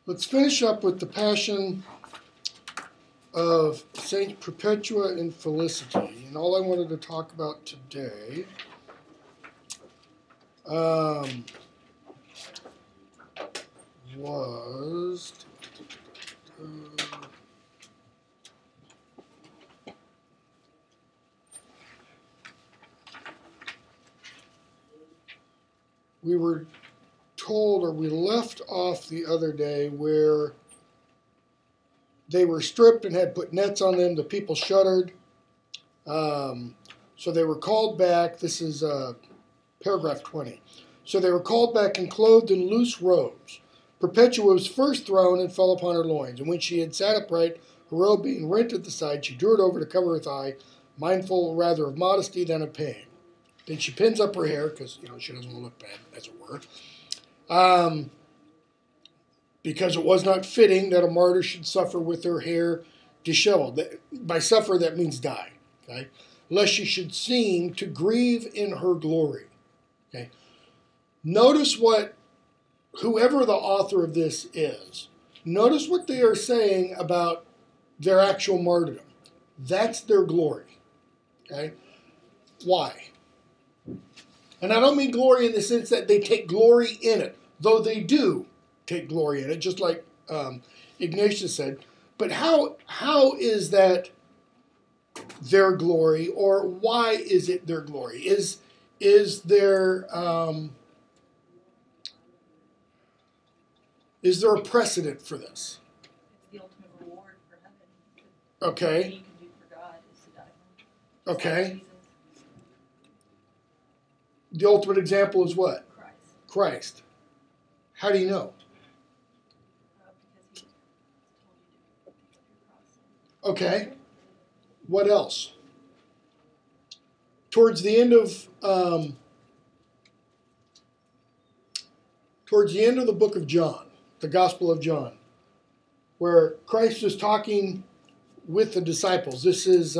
Let's finish up with the Passion of Saint Perpetua and Felicity. And all I wanted to talk about today was we were told, or we left off the other day, where they were stripped and had put nets on them. The people shuddered. So they were called back. This is paragraph 20. So they were called back and clothed in loose robes. Perpetua was first thrown and fell upon her loins. And when she had sat upright, her robe being rent at the side, she drew it over to cover her thigh, mindful rather of modesty than of pain. Then she pins up her hair, because she doesn't want to look bad, as it were. Because it was not fitting that a martyr should suffer with her hair disheveled. By suffer, that means die. Okay? Lest she should seem to grieve in her glory. Okay? Notice what, whoever the author of this is, notice what they are saying about their actual martyrdom. That's their glory. Okay? Why? And I don't mean glory in the sense that they take glory in it, though they do take glory in it, just like Ignatius said. But how is that their glory, or why is it their glory? Is there a precedent for this? It's the ultimate reward for heaven. Okay. What you can do for God is to die for Him. Okay. The ultimate example is what? Christ. How do you know? Because He told you to pick up your cross. Okay. What else? Towards the end of the book of John, the Gospel of John, where Christ is talking with the disciples. This is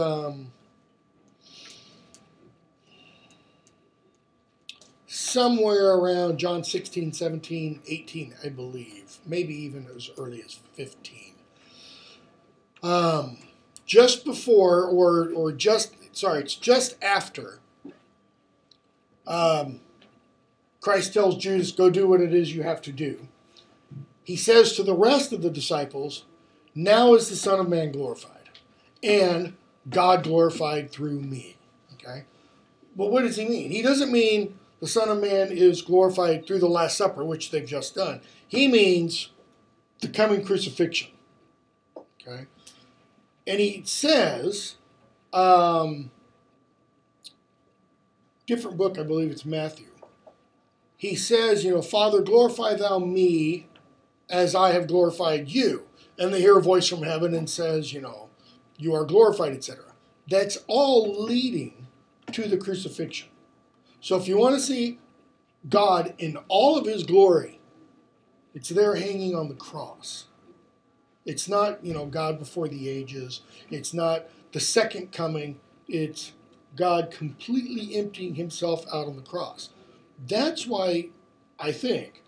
somewhere around John 16, 17, 18, I believe. Maybe even as early as 15. Just before, it's just after Christ tells Judas, go do what it is you have to do. He says to the rest of the disciples, now is the Son of Man glorified, and God glorified through me. Okay? But what does he mean? He doesn't mean the Son of Man is glorified through the Last Supper, which they've just done. He means the coming crucifixion. Okay? And he says, different book, I believe it's Matthew. He says, Father, glorify thou me as I have glorified you. And they hear a voice from heaven and says, you are glorified, etc. That's all leading to the crucifixion. So if you want to see God in all of his glory, it's there hanging on the cross. It's not, God before the ages. It's not the second coming. It's God completely emptying himself out on the cross. That's why I think,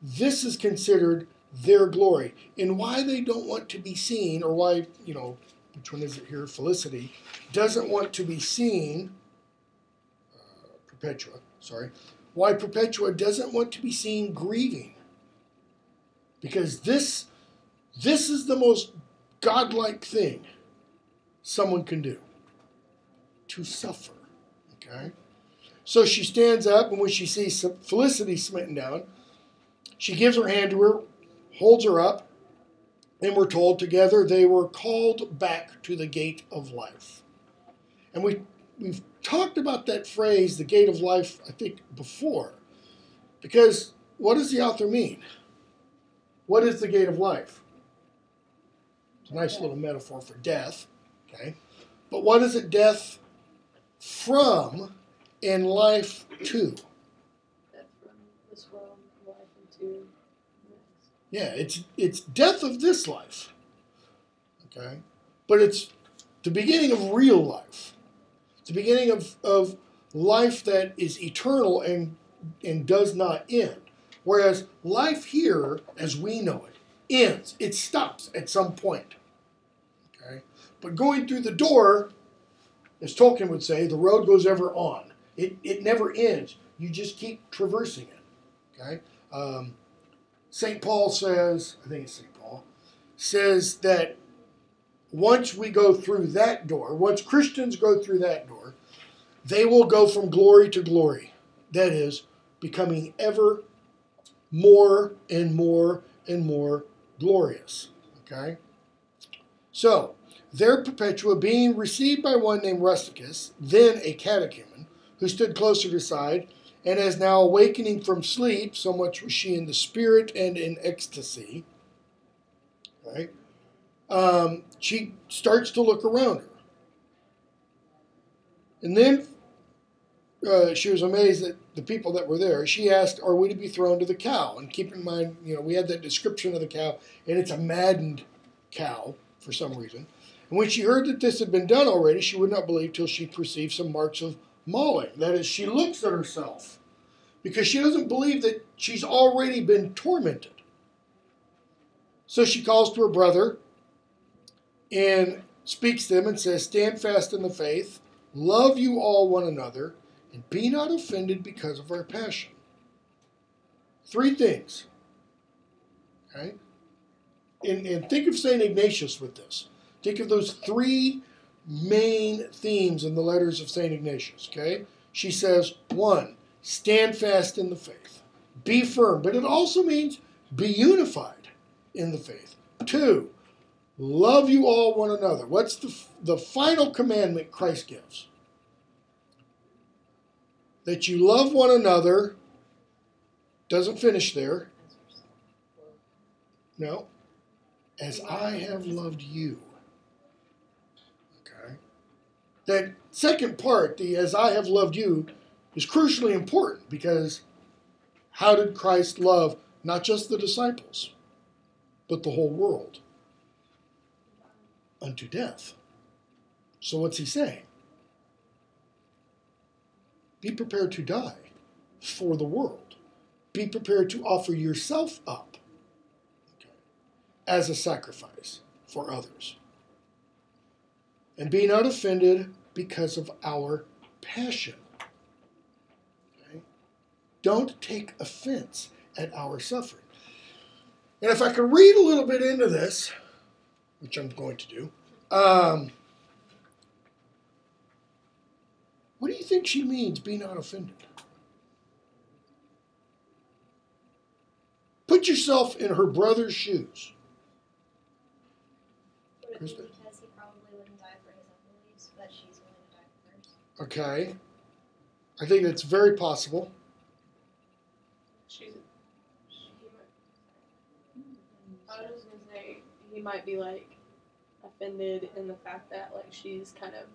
this is considered their glory. And why they don't want to be seen, or why, which one is it here? Felicity doesn't want to be seen. Why Perpetua doesn't want to be seen grieving. Because this is the most godlike thing someone can do. To suffer. Okay? So she stands up, and when she sees Felicity smitten down, she gives her hand to her, holds her up, and we're told together they were called back to the gate of life. And we've talked about that phrase, the gate of life, I think, before. Because what does the author mean? What is the gate of life? It's a nice little metaphor for death. Okay? But what is it death from and life to? Death from this world, life into next. Yeah, it's death of this life. Okay? But it's the beginning of real life. It's the beginning of life that is eternal and does not end. Whereas life here, as we know it, ends. It stops at some point. Okay? But going through the door, as Tolkien would say, the road goes ever on. It never ends. You just keep traversing it. Okay? St. Paul says, I think it's St. Paul, says that once we go through that door, once Christians go through that door, they will go from glory to glory. That is, becoming ever more and more and more glorious. Okay? So, there Perpetua, being received by one named Rusticus, then a catechumen, who stood close to her side, and as now awakening from sleep, so much was she in the spirit and in ecstasy, right? She starts to look around her. And then she was amazed at the people that were there. She asked, are we to be thrown to the cow? And keep in mind, we had that description of the cow, and it's a maddened cow for some reason. And when she heard that this had been done already, she would not believe till she perceived some marks of mauling. That is, she looks at herself because she doesn't believe that she's already been tormented. So she calls to her brother and speaks to them and says, stand fast in the faith, love you all one another, and be not offended because of our passion. 3 things. Okay? And think of St. Ignatius with this. Think of those 3 main themes in the letters of St. Ignatius. Okay? She says, 1, stand fast in the faith. Be firm. But it also means be unified in the faith. 2, love you all one another. What's the final commandment Christ gives? That you love one another. Doesn't finish there. No. As I have loved you. Okay. That second part, the as I have loved you, is crucially important because how did Christ love not just the disciples, but the whole world? Unto death. So what's he saying? Be prepared to die for the world. Be prepared to offer yourself up as a sacrifice for others. And be not offended because of our passion. Okay? Don't take offense at our suffering. And if I could read a little bit into this, which I'm going to do, what do you think she means, be not offended? Put yourself in her brother's shoes. Would it be because he probably wouldn't die for his own beliefs, but she's willing to die for hers? Okay. I think that's very possible. I was gonna say he might be like offended in the fact that like she's kind of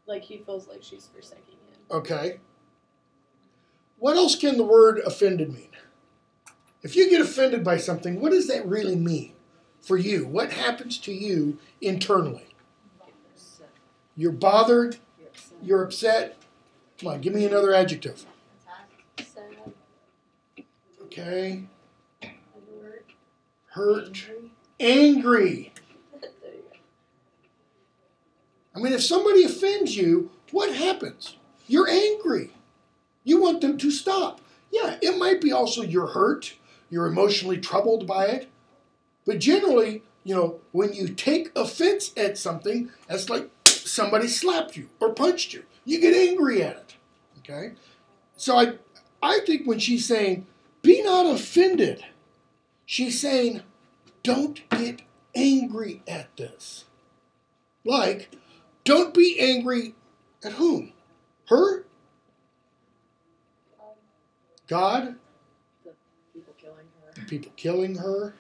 like he feels like she's forsaking him. Okay. What else can the word offended mean? If you get offended by something, what does that really mean for you? What happens to you internally? You're bothered. You're upset. Come on, give me another adjective. Sad. Okay. Hurt. Hurt. Angry. There you go. I mean, if somebody offends you, what happens? You're angry. You want them to stop. Yeah, it might be also you're hurt. You're emotionally troubled by it. But generally, when you take offense at something, that's like somebody slapped you or punched you. You get angry at it. Okay? So I think when she's saying, be not offended, she's saying, don't get angry at this. Like, don't be angry at whom? Her? God? The people killing her. The people killing her.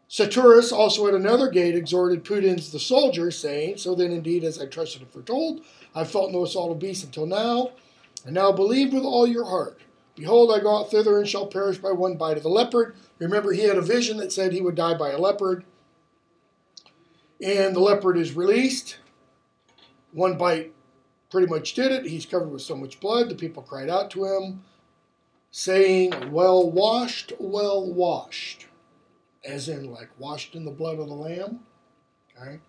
Saturus also at another gate exhorted Pudens the soldier, saying, so then indeed, as I trusted and foretold, I felt no assault of beasts until now, and now believe with all your heart. Behold, I go out thither and shall perish by one bite of the leopard. Remember, he had a vision that said he would die by a leopard. And the leopard is released. One bite pretty much did it. He's covered with so much blood. The people cried out to him. saying, well washed, as in like washed in the blood of the Lamb. Okay.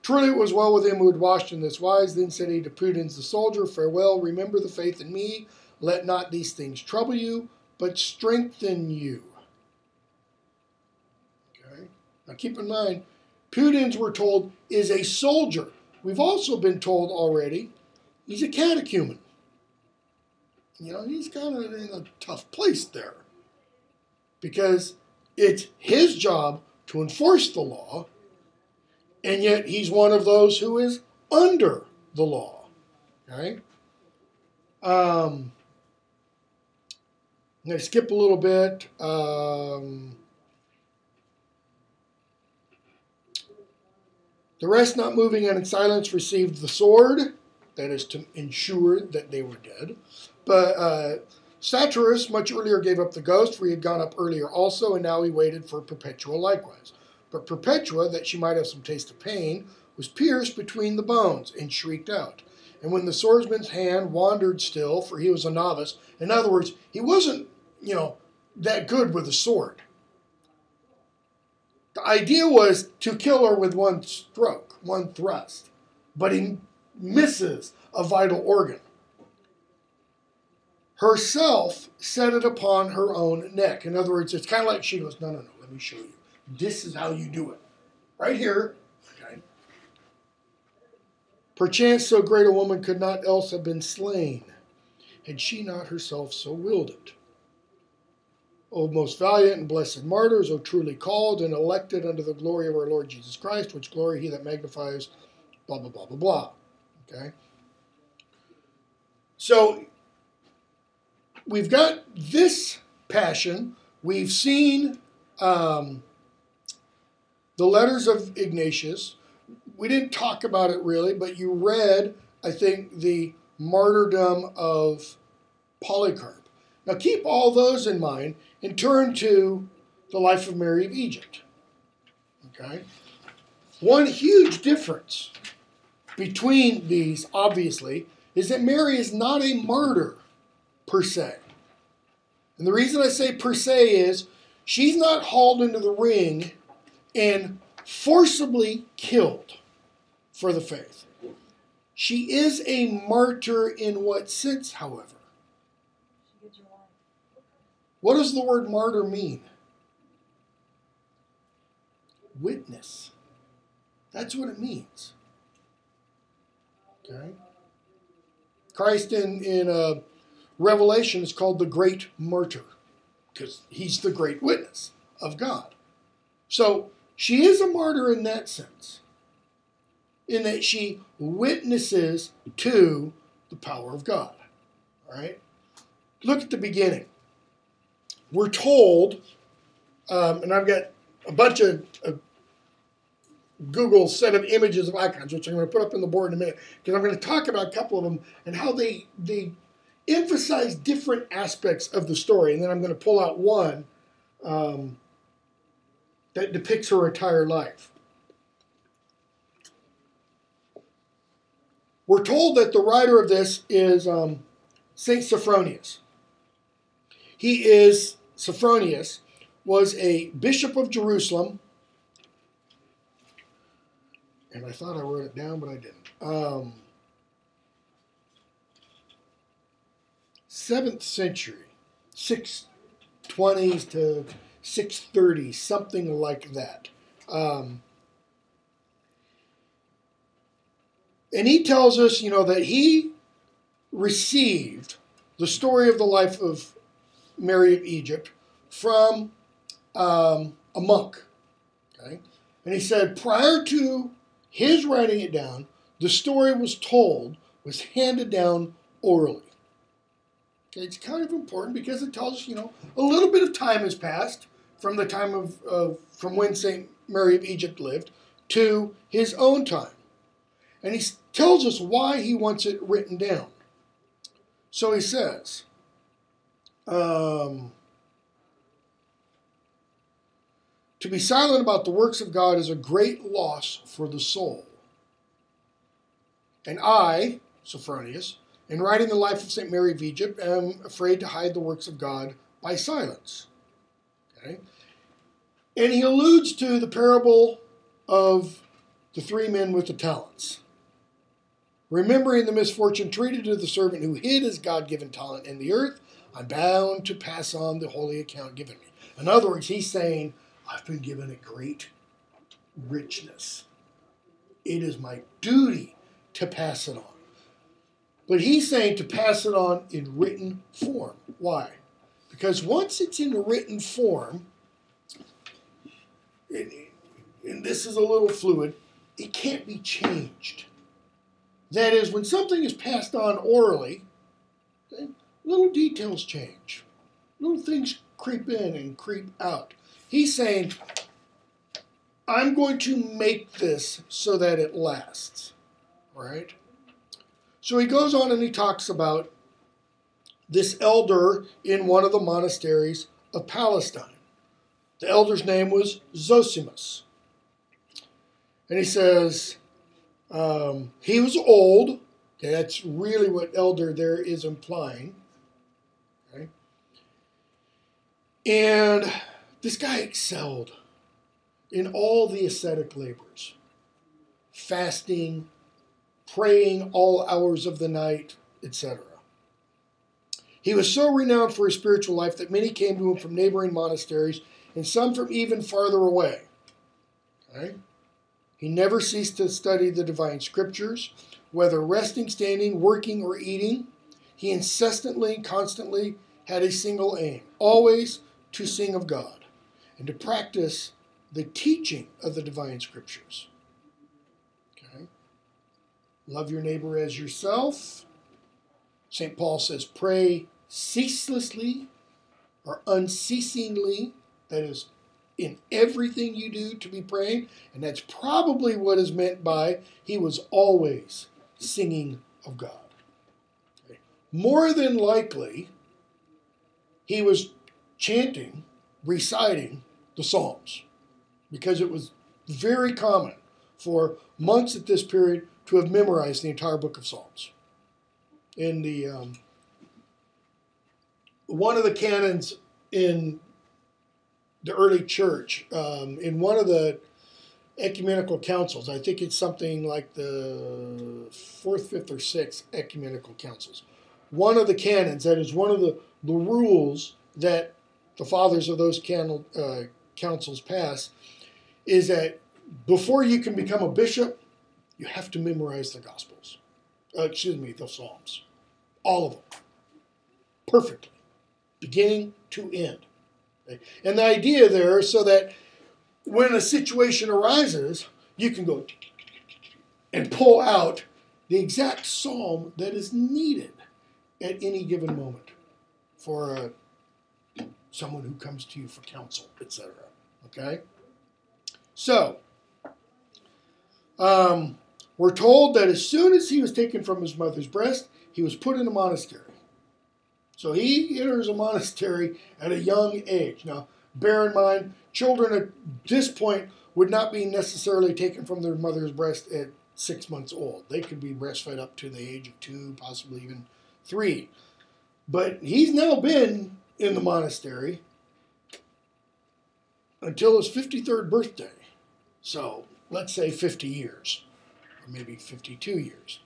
Truly it was well with him who had washed in this wise. Then said he to Pudens the soldier, farewell, remember the faith in me. Let not these things trouble you, but strengthen you. Okay. Now keep in mind, Pudens, we're told, is a soldier. We've also been told already he's a catechumen. You know, he's kind of in a tough place there. Because it's his job to enforce the law, and yet he's one of those who is under the law. Okay? I'm going to skip a little bit. The rest, not moving and in silence, received the sword. That is to ensure that they were dead. But Satyrus much earlier gave up the ghost, for he had gone up earlier also, and now he waited for Perpetua likewise. But Perpetua, that she might have some taste of pain, was pierced between the bones, and shrieked out. And when the swordsman's hand wandered still, for he was a novice, in other words, he wasn't, that good with a sword. The idea was to kill her with one stroke, one thrust, but he misses a vital organ. Herself set it upon her own neck. In other words, it's kind of like she goes, no, let me show you. This is how you do it. Right here. Okay. Perchance so great a woman could not else have been slain, had she not herself so willed it. O most valiant and blessed martyrs, O truly called and elected unto the glory of our Lord Jesus Christ, which glory he that magnifies, blah, blah, blah, blah, blah. Okay? So, we've got this passion. We've seen the letters of Ignatius. We didn't talk about it really, but you read, I think, the martyrdom of Polycarp. Now keep all those in mind and turn to the life of Mary of Egypt. Okay? One huge difference between these, obviously, is that Mary is not a martyr per se. And the reason I say per se is she's not hauled into the ring and forcibly killed for the faith. She is a martyr in what sense, however? She gives her life. What does the word martyr mean? Witness. That's what it means. Okay? Christ in Revelation is called the great martyr because he's the great witness of God. So she is a martyr in that sense, in that she witnesses to the power of God. All right? Look at the beginning. We're told, and I've got a bunch of Google set of images of icons, which I'm going to put up on the board in a minute, because I'm going to talk about a couple of them and how they emphasize different aspects of the story. And then I'm going to pull out one that depicts her entire life. We're told that the writer of this is Saint Sophronius. Sophronius was a bishop of Jerusalem, and I thought I wrote it down, but I didn't. 7th century, 620s to 630s, something like that. And he tells us, that he received the story of the life of Mary of Egypt from a monk. Okay? And he said prior to his writing it down, the story was handed down orally. Okay, it's kind of important because it tells us, a little bit of time has passed from the time from when St. Mary of Egypt lived to his own time. And he tells us why he wants it written down. So he says, to be silent about the works of God is a great loss for the soul. And I, Sophronius, In writing the life of St. Mary of Egypt, I am afraid to hide the works of God by silence. Okay? And he alludes to the parable of the 3 men with the talents. Remembering the misfortune treated to the servant who hid his God-given talent in the earth, I'm bound to pass on the holy account given me. In other words, he's saying, I've been given a great richness. It is my duty to pass it on. But he's saying to pass it on in written form. Why? Because once it's in written form, and this is a little fluid, it can't be changed. That is, when something is passed on orally, little details change. Little things creep in and creep out. He's saying, I'm going to make this so that it lasts. Right? So he goes on and he talks about this elder in one of the monasteries of Palestine. The elder's name was Zosimus. And he says, he was old. Okay, that's really what elder there is implying. Okay? And this guy excelled in all the ascetic labors. Fasting, praying all hours of the night, etc. He was so renowned for his spiritual life that many came to him from neighboring monasteries and some from even farther away. Okay? He never ceased to study the divine scriptures, whether resting, standing, working, or eating. He incessantly, constantly had a single aim, always to sing of God and to practice the teaching of the divine scriptures. Okay? Love your neighbor as yourself. St. Paul says, pray ceaselessly or unceasingly. That is, in everything you do to be praying. And that's probably what is meant by he was always singing of God. Okay. More than likely, he was chanting, reciting the Psalms, because it was very common for monks at this period to have memorized the entire book of Psalms. In the one of the canons in the early church, in one of the ecumenical councils, I think it's something like the 4th, 5th, or 6th ecumenical councils. One of the canons, that is one of the rules that the fathers of those councils pass, is that before you can become a bishop, you have to memorize the Gospels. The Psalms. All of them. Perfectly. Beginning to end. Okay? And the idea there is so that when a situation arises, you can go and pull out the exact psalm that is needed at any given moment for someone who comes to you for counsel, etc. Okay? So, we're told that as soon as he was taken from his mother's breast, he was put in a monastery. So he enters a monastery at a young age. Now, bear in mind, children at this point would not be necessarily taken from their mother's breast at 6 months old. They could be breastfed up to the age of 2, possibly even 3. But he's now been in the monastery until his 53rd birthday. So let's say 50 years, or maybe 52 years.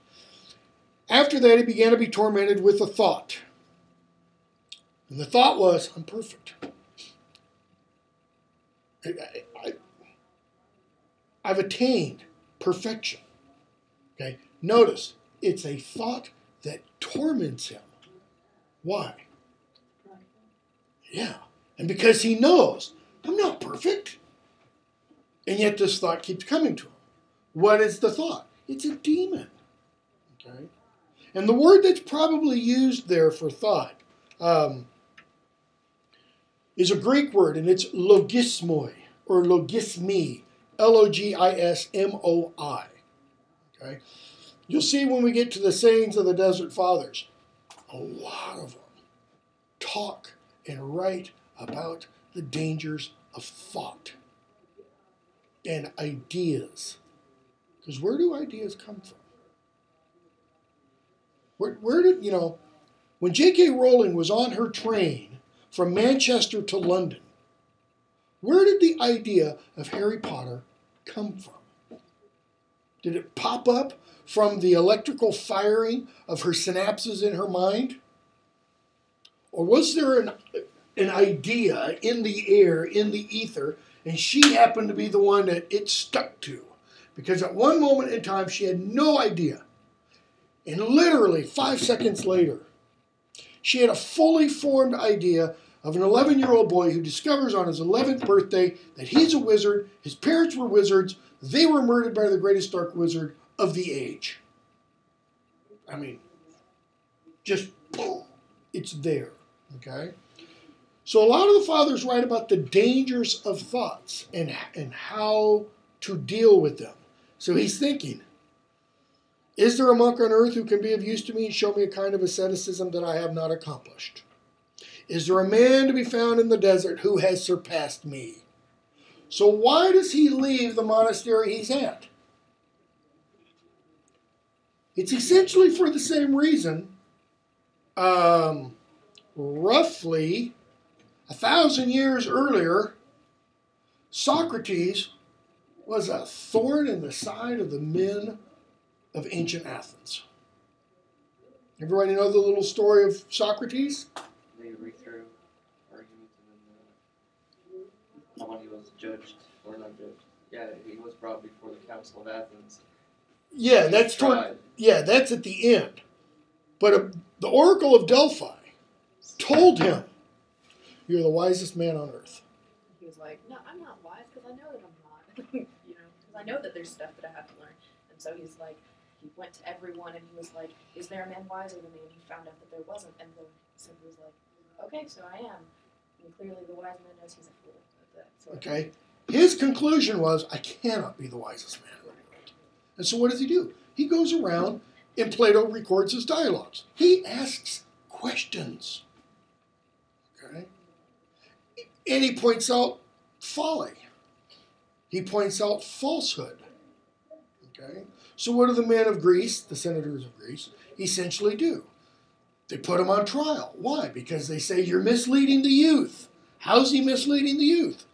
After that, he began to be tormented with a thought. And the thought was, I'm perfect. I've attained perfection. Okay? Notice, it's a thought that torments him. Why? Yeah. And because he knows, I'm not perfect. And yet this thought keeps coming to him. What is the thought? It's a demon. Okay? And the word that's probably used there for thought is a Greek word, and it's logismoi, or logismi, Logismoi. Okay? You'll see when we get to the sayings of the Desert Fathers, a lot of them talk and write about the dangers of thought and ideas. Because where do ideas come from? Where did, when J.K. Rowling was on her train from Manchester to London, where did the idea of Harry Potter come from? Did it pop up from the electrical firing of her synapses in her mind? Or was there an idea in the air, in the ether, and she happened to be the one that it stuck to? Because at one moment in time, she had no idea. And literally 5 seconds later, she had a fully formed idea of an 11-year-old boy who discovers on his 11th birthday that he's a wizard, his parents were wizards, they were murdered by the greatest dark wizard of the age. I mean, just boom, it's there, okay? So a lot of the fathers write about the dangers of thoughts and how to deal with them. So he's thinking, is there a monk on earth who can be of use to me and show me a kind of asceticism that I have not accomplished? Is there a man to be found in the desert who has surpassed me? So why does he leave the monastery he's at? It's essentially for the same reason. Roughly 1,000 years earlier, Socrates was a thorn in the side of the men of ancient Athens. Everybody know the little story of Socrates? They read through arguments and then when he was judged, or not judged, yeah, he was brought before the Council of Athens. Yeah, that's that's at the end. But the Oracle of Delphi told him, "You're the wisest man on earth." He was like, "No, I'm not wise because I know that I'm not. Because I know that there's stuff that I have to learn." And so he's like, he went to everyone and he was like, "Is there a man wiser than me?" And he found out that there wasn't. And the Simba was like, "Okay, so I am." And clearly, the wise man knows he's a fool. Okay. His conclusion was, I cannot be the wisest man in the world. And so what does he do? He goes around and Plato records his dialogues. He asks questions. Okay. And he points out folly. He points out falsehood. Okay. So what do the men of Greece, the senators of Greece, essentially do? They put him on trial. Why? Because they say, you're misleading the youth. How's he misleading the youth?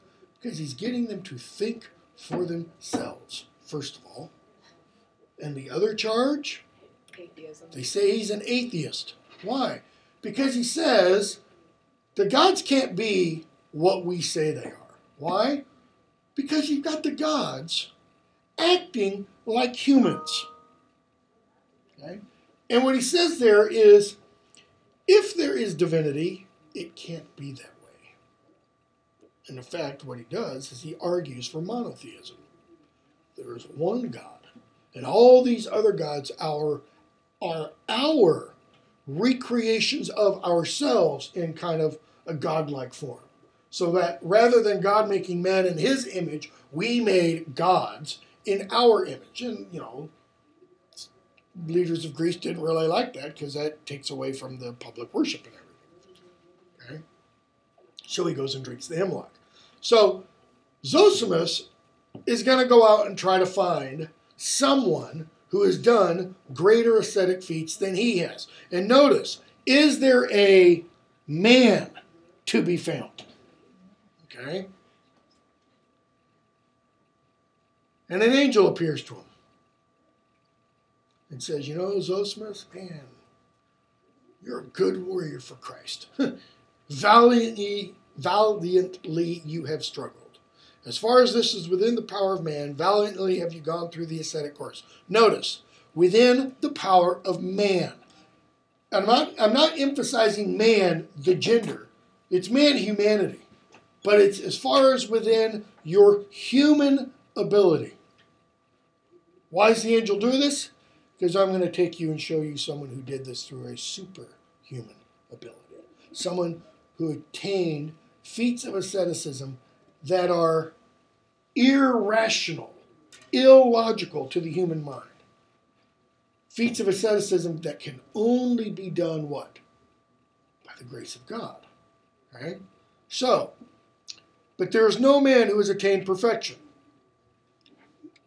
Because he's getting them to think for themselves, first of all. And the other charge? Atheism. They say he's an atheist. Why? Because he says the gods can't be what we say they are. Why? Because you've got the gods acting like humans. Okay? And what he says there is, if there is divinity, it can't be that way. And in fact, what he does is he argues for monotheism. There is one God, and all these other gods are our recreations of ourselves in kind of a godlike form. So that rather than God making man in his image, we made gods in our image. And, leaders of Greece didn't really like that because that takes away from the public worship and everything. Okay? So he goes and drinks the hemlock. So Zosimus is going to go out and try to find someone who has done greater ascetic feats than he has. And notice, is there a man to be found? Okay? And an angel appears to him and says, Zosimus, man, you're a good warrior for Christ. Valiantly you have struggled. As far as this is within the power of man, valiantly have you gone through the ascetic course. Notice, within the power of man. I'm not emphasizing man, the gender. It's man humanity. But it's as far as within your human ability. Why does the angel do this? Because I'm going to take you and show you someone who did this through a superhuman ability. Someone who attained feats of asceticism that are irrational, illogical to the human mind. Feats of asceticism that can only be done what? By the grace of God. Right? So, but there is no man who has attained perfection.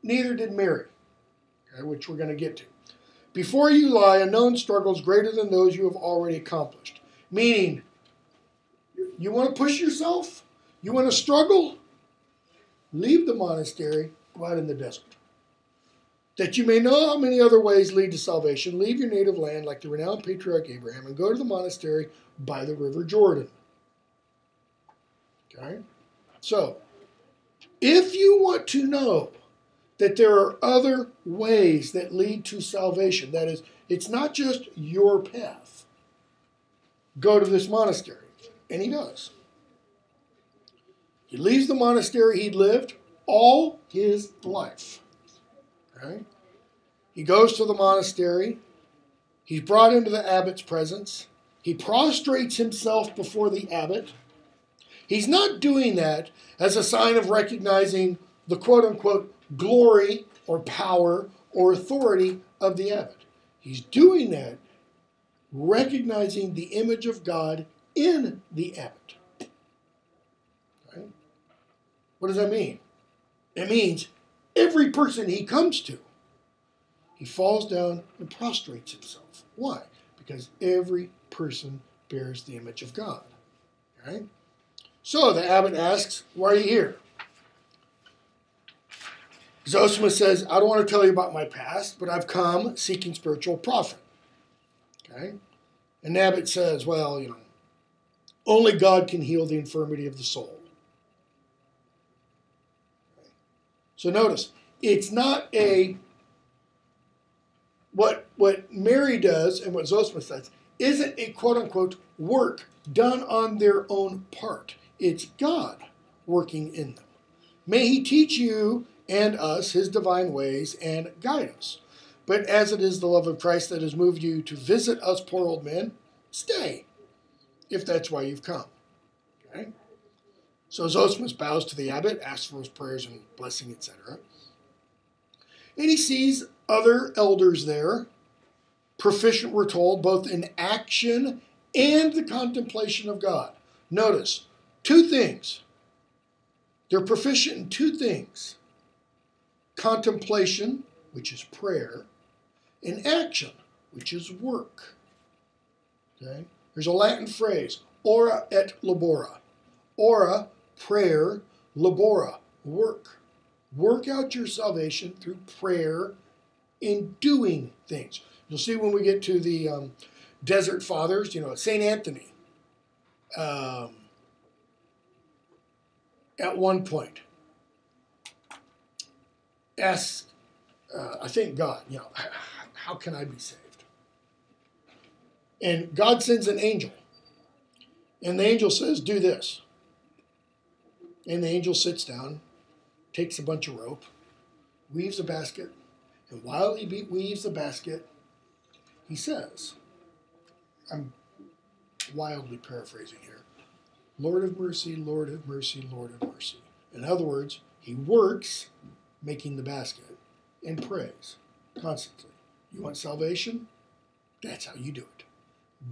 Neither did Mary, okay, which we're going to get to. Before you lie unknown struggles greater than those you have already accomplished. Meaning, you want to push yourself? You want to struggle? Leave the monastery, go out in the desert. That you may know how many other ways lead to salvation, leave your native land like the renowned patriarch Abraham and go to the monastery by the river Jordan. Okay? So, if you want to know that there are other ways that lead to salvation, that is, it's not just your path, go to this monastery. And he does. He leaves the monastery he'd lived all his life. Right? He goes to the monastery. He's brought into the abbot's presence. He prostrates himself before the abbot. He's not doing that as a sign of recognizing the quote-unquote glory or power or authority of the abbot. He's doing that recognizing the image of God in the abbot. Right? What does that mean? It means every person he comes to, he falls down and prostrates himself. Why? Because every person bears the image of God. Right? So the abbot asks, why are you here? Zosimus says, I don't want to tell you about my past, but I've come seeking spiritual profit. Okay? And the abbot says, well, only God can heal the infirmity of the soul. Okay? So notice, it's not what Mary does and what Zosimus does isn't a quote-unquote work done on their own part. It's God working in them. May he teach you and us his divine ways and guide us. But as it is the love of Christ that has moved you to visit us poor old men, stay, if that's why you've come. Okay? So Zosimus bows to the abbot, asks for his prayers and blessing, etc. And he sees other elders there, proficient, we're told, both in action and the contemplation of God. Notice, two things. They're proficient in two things. Contemplation, which is prayer, and action, which is work. Okay? There's a Latin phrase, ora et labora. Ora, prayer, labora, work. Work out your salvation through prayer in doing things. You'll see when we get to the Desert Fathers, St. Anthony, at one point, asks, I think God, how can I be saved? And God sends an angel. And the angel says, do this. And the angel sits down, takes a bunch of rope, weaves a basket, and while he weaves the basket, he says, I'm wildly paraphrasing here, Lord have mercy, Lord have mercy, Lord have mercy. In other words, he works making the basket and prays constantly. You want salvation? That's how you do it.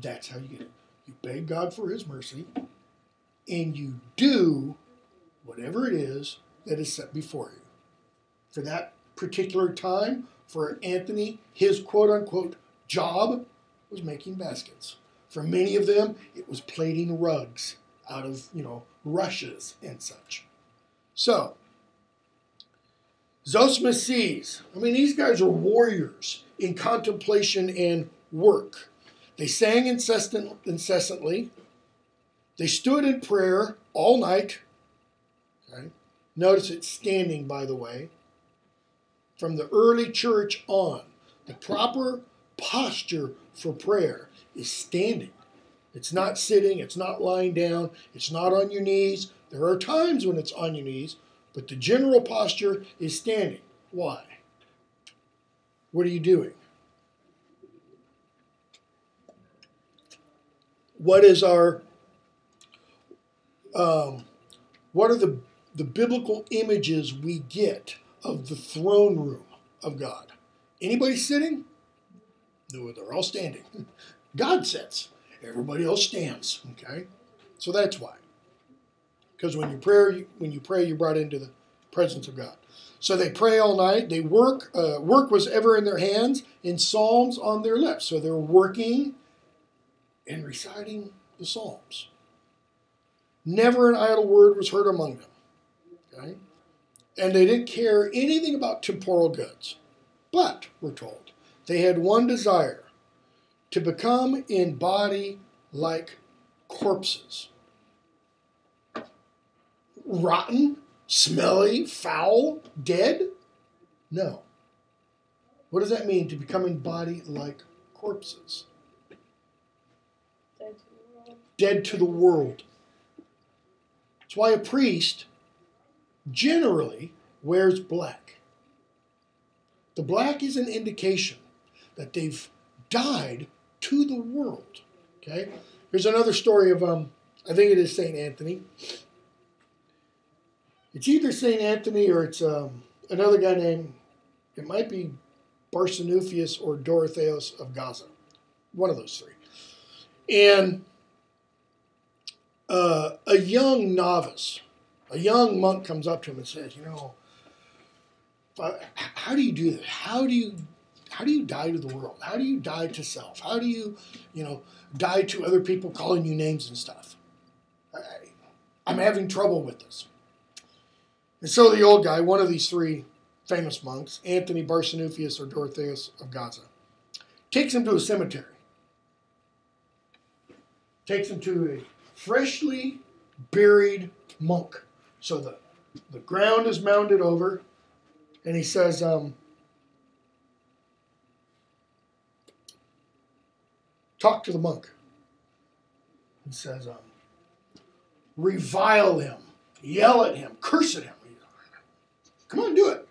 That's how you get it. You beg God for his mercy, and you do whatever it is that is set before you. For that particular time, for Anthony, his quote-unquote job was making baskets. For many of them, it was plaiting rugs out of, rushes and such. So, Zosimus sees, these guys are warriors in contemplation and work. They sang incessantly. They stood in prayer all night. Okay? Notice it's standing, by the way. From the early church on, the proper posture for prayer is standing. It's not sitting, it's not lying down, it's not on your knees. There are times when it's on your knees, but the general posture is standing. Why? What are you doing? What is our, what are the biblical images we get of the throne room of God? Anybody sitting? No, they're all standing. God sits. Everybody else stands. Okay? So that's why. Because when you pray, you're brought into the presence of God. So they pray all night. They work. Work was ever in their hands, and psalms on their lips. So they're working and reciting the psalms. Never an idle word was heard among them. Okay? And they didn't care anything about temporal goods. But, we're told, they had one desire, to become in body like corpses. Rotten, smelly, foul, dead? No. What does that mean, to become in body like corpses? Dead to the world. Dead to the world. That's why a priest generally wears black. The black is an indication that they've died to the world. Okay? Here's another story of, I think it is St. Anthony. It's either St. Anthony or it's another guy named, it might be Barsanuphius or Dorotheus of Gaza. One of those three. And a young novice, a young monk comes up to him and says, how do you do this? How do you die to the world? How do you die to self? How do you, die to other people calling you names and stuff? I'm having trouble with this. And so the old guy, one of these three famous monks, Anthony, Barsanuphius, or Dorotheus of Gaza, takes him to a cemetery. Takes him to a freshly buried monk. So the ground is mounded over, and he says, talk to the monk. He says, revile him, yell at him, curse at him. Come on, do it.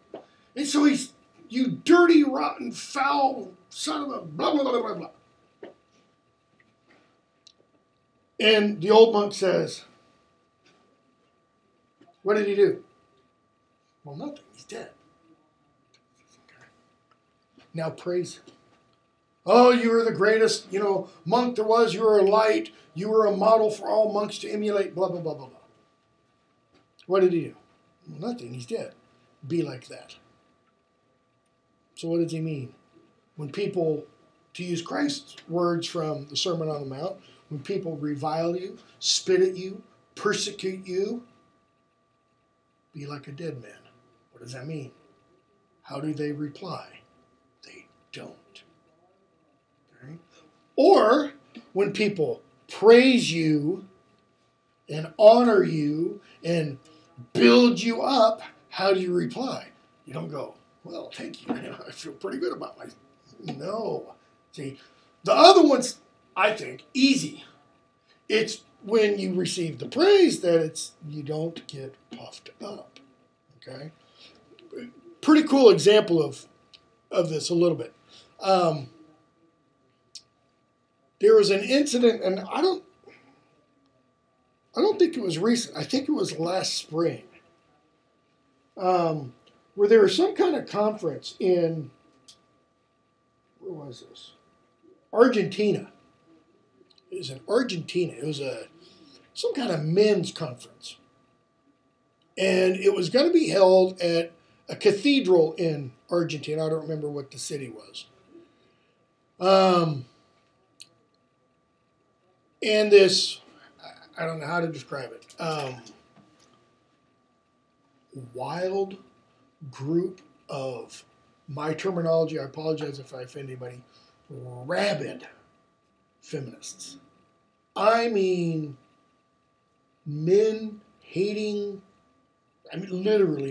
And so he's, you dirty, rotten, foul son of a blah, blah, blah, blah, blah. And the old monk says, what did he do? Well, nothing. He's dead. Okay. Now praise him. Oh, you were the greatest, monk there was. You were a light. You were a model for all monks to emulate, blah, blah, blah, blah, blah. What did he do? Well, nothing. He's dead. Be like that. So what does he mean? When people, to use Christ's words from the Sermon on the Mount, when people revile you, spit at you, persecute you, be like a dead man. What does that mean? How do they reply? They don't. Okay? Or when people praise you and honor you and build you up, how do you reply? You don't go, well, thank you. I feel pretty good about myself. No. See, the other one's, I think, easy. It's when you receive the praise that you don't get puffed up. Okay? Pretty cool example of this a little bit. There was an incident, and I don't think it was recent. I think it was last spring. Where there was some kind of conference in, where was this? Argentina. It was in Argentina. It was some kind of men's conference. And it was going to be held at a cathedral in Argentina. I don't remember what the city was. And this, I don't know how to describe it, wild group of, my terminology, I apologize if I offend anybody, rabid feminists. I mean, literally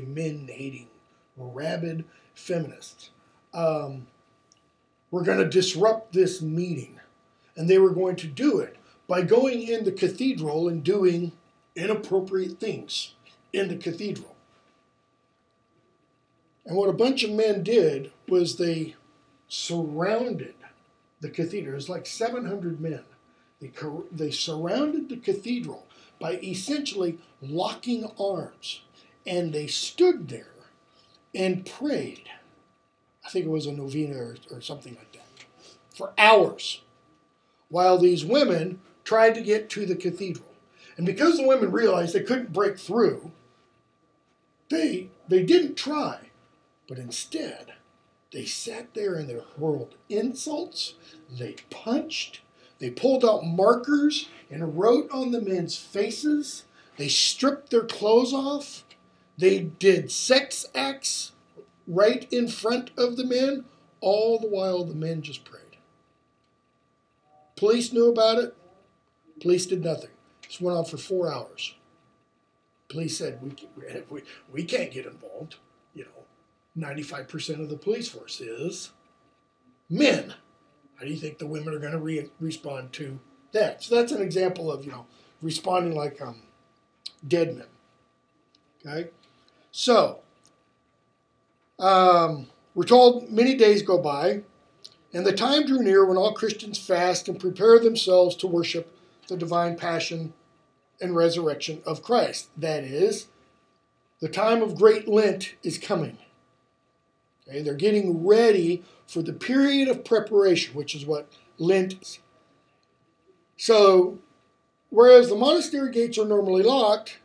men-hating, rabid feminists. We're going to disrupt this meeting. And they were going to do it by going in the cathedral and doing inappropriate things in the cathedral. And what a bunch of men did was they surrounded the cathedral. It was like 700 men. They surrounded the cathedral by essentially locking arms. And they stood there and prayed. I think it was a novena or something like that. For hours. While these women tried to get to the cathedral. And because the women realized they couldn't break through, They didn't try, but instead they sat there and they hurled insults, they punched, they pulled out markers and wrote on the men's faces, they stripped their clothes off, they did sex acts right in front of the men, all the while the men just prayed. Police knew about it. Police did nothing. This went on for 4 hours. Police said, we can't get involved. 95% of the police force is men. How do you think the women are going to respond to that? So that's an example of, responding like dead men. Okay? So, we're told many days go by, and the time drew near when all Christians fast and prepare themselves to worship the divine passion and resurrection of Christ. That is, the time of Great Lent is coming. Okay, they're getting ready for the period of preparation, which is what Lent is. So, whereas the monastery gates are normally locked,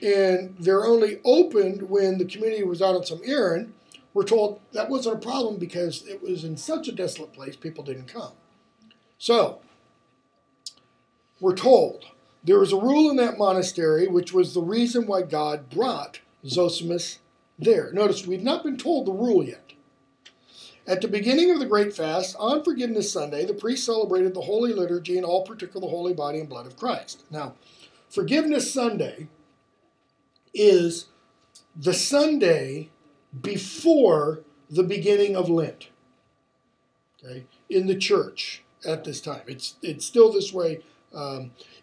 and they're only opened when the community was out on some errand, we're told that wasn't a problem because it was in such a desolate place, people didn't come. So, we're told there was a rule in that monastery which was the reason why God brought Zosimus there. Notice, we've not been told the rule yet. At the beginning of the Great Fast, on Forgiveness Sunday, the priest celebrated the Holy Liturgy and all partook of the holy body and blood of Christ. Now, Forgiveness Sunday is the Sunday before the beginning of Lent, okay, in the church at this time. It's still this way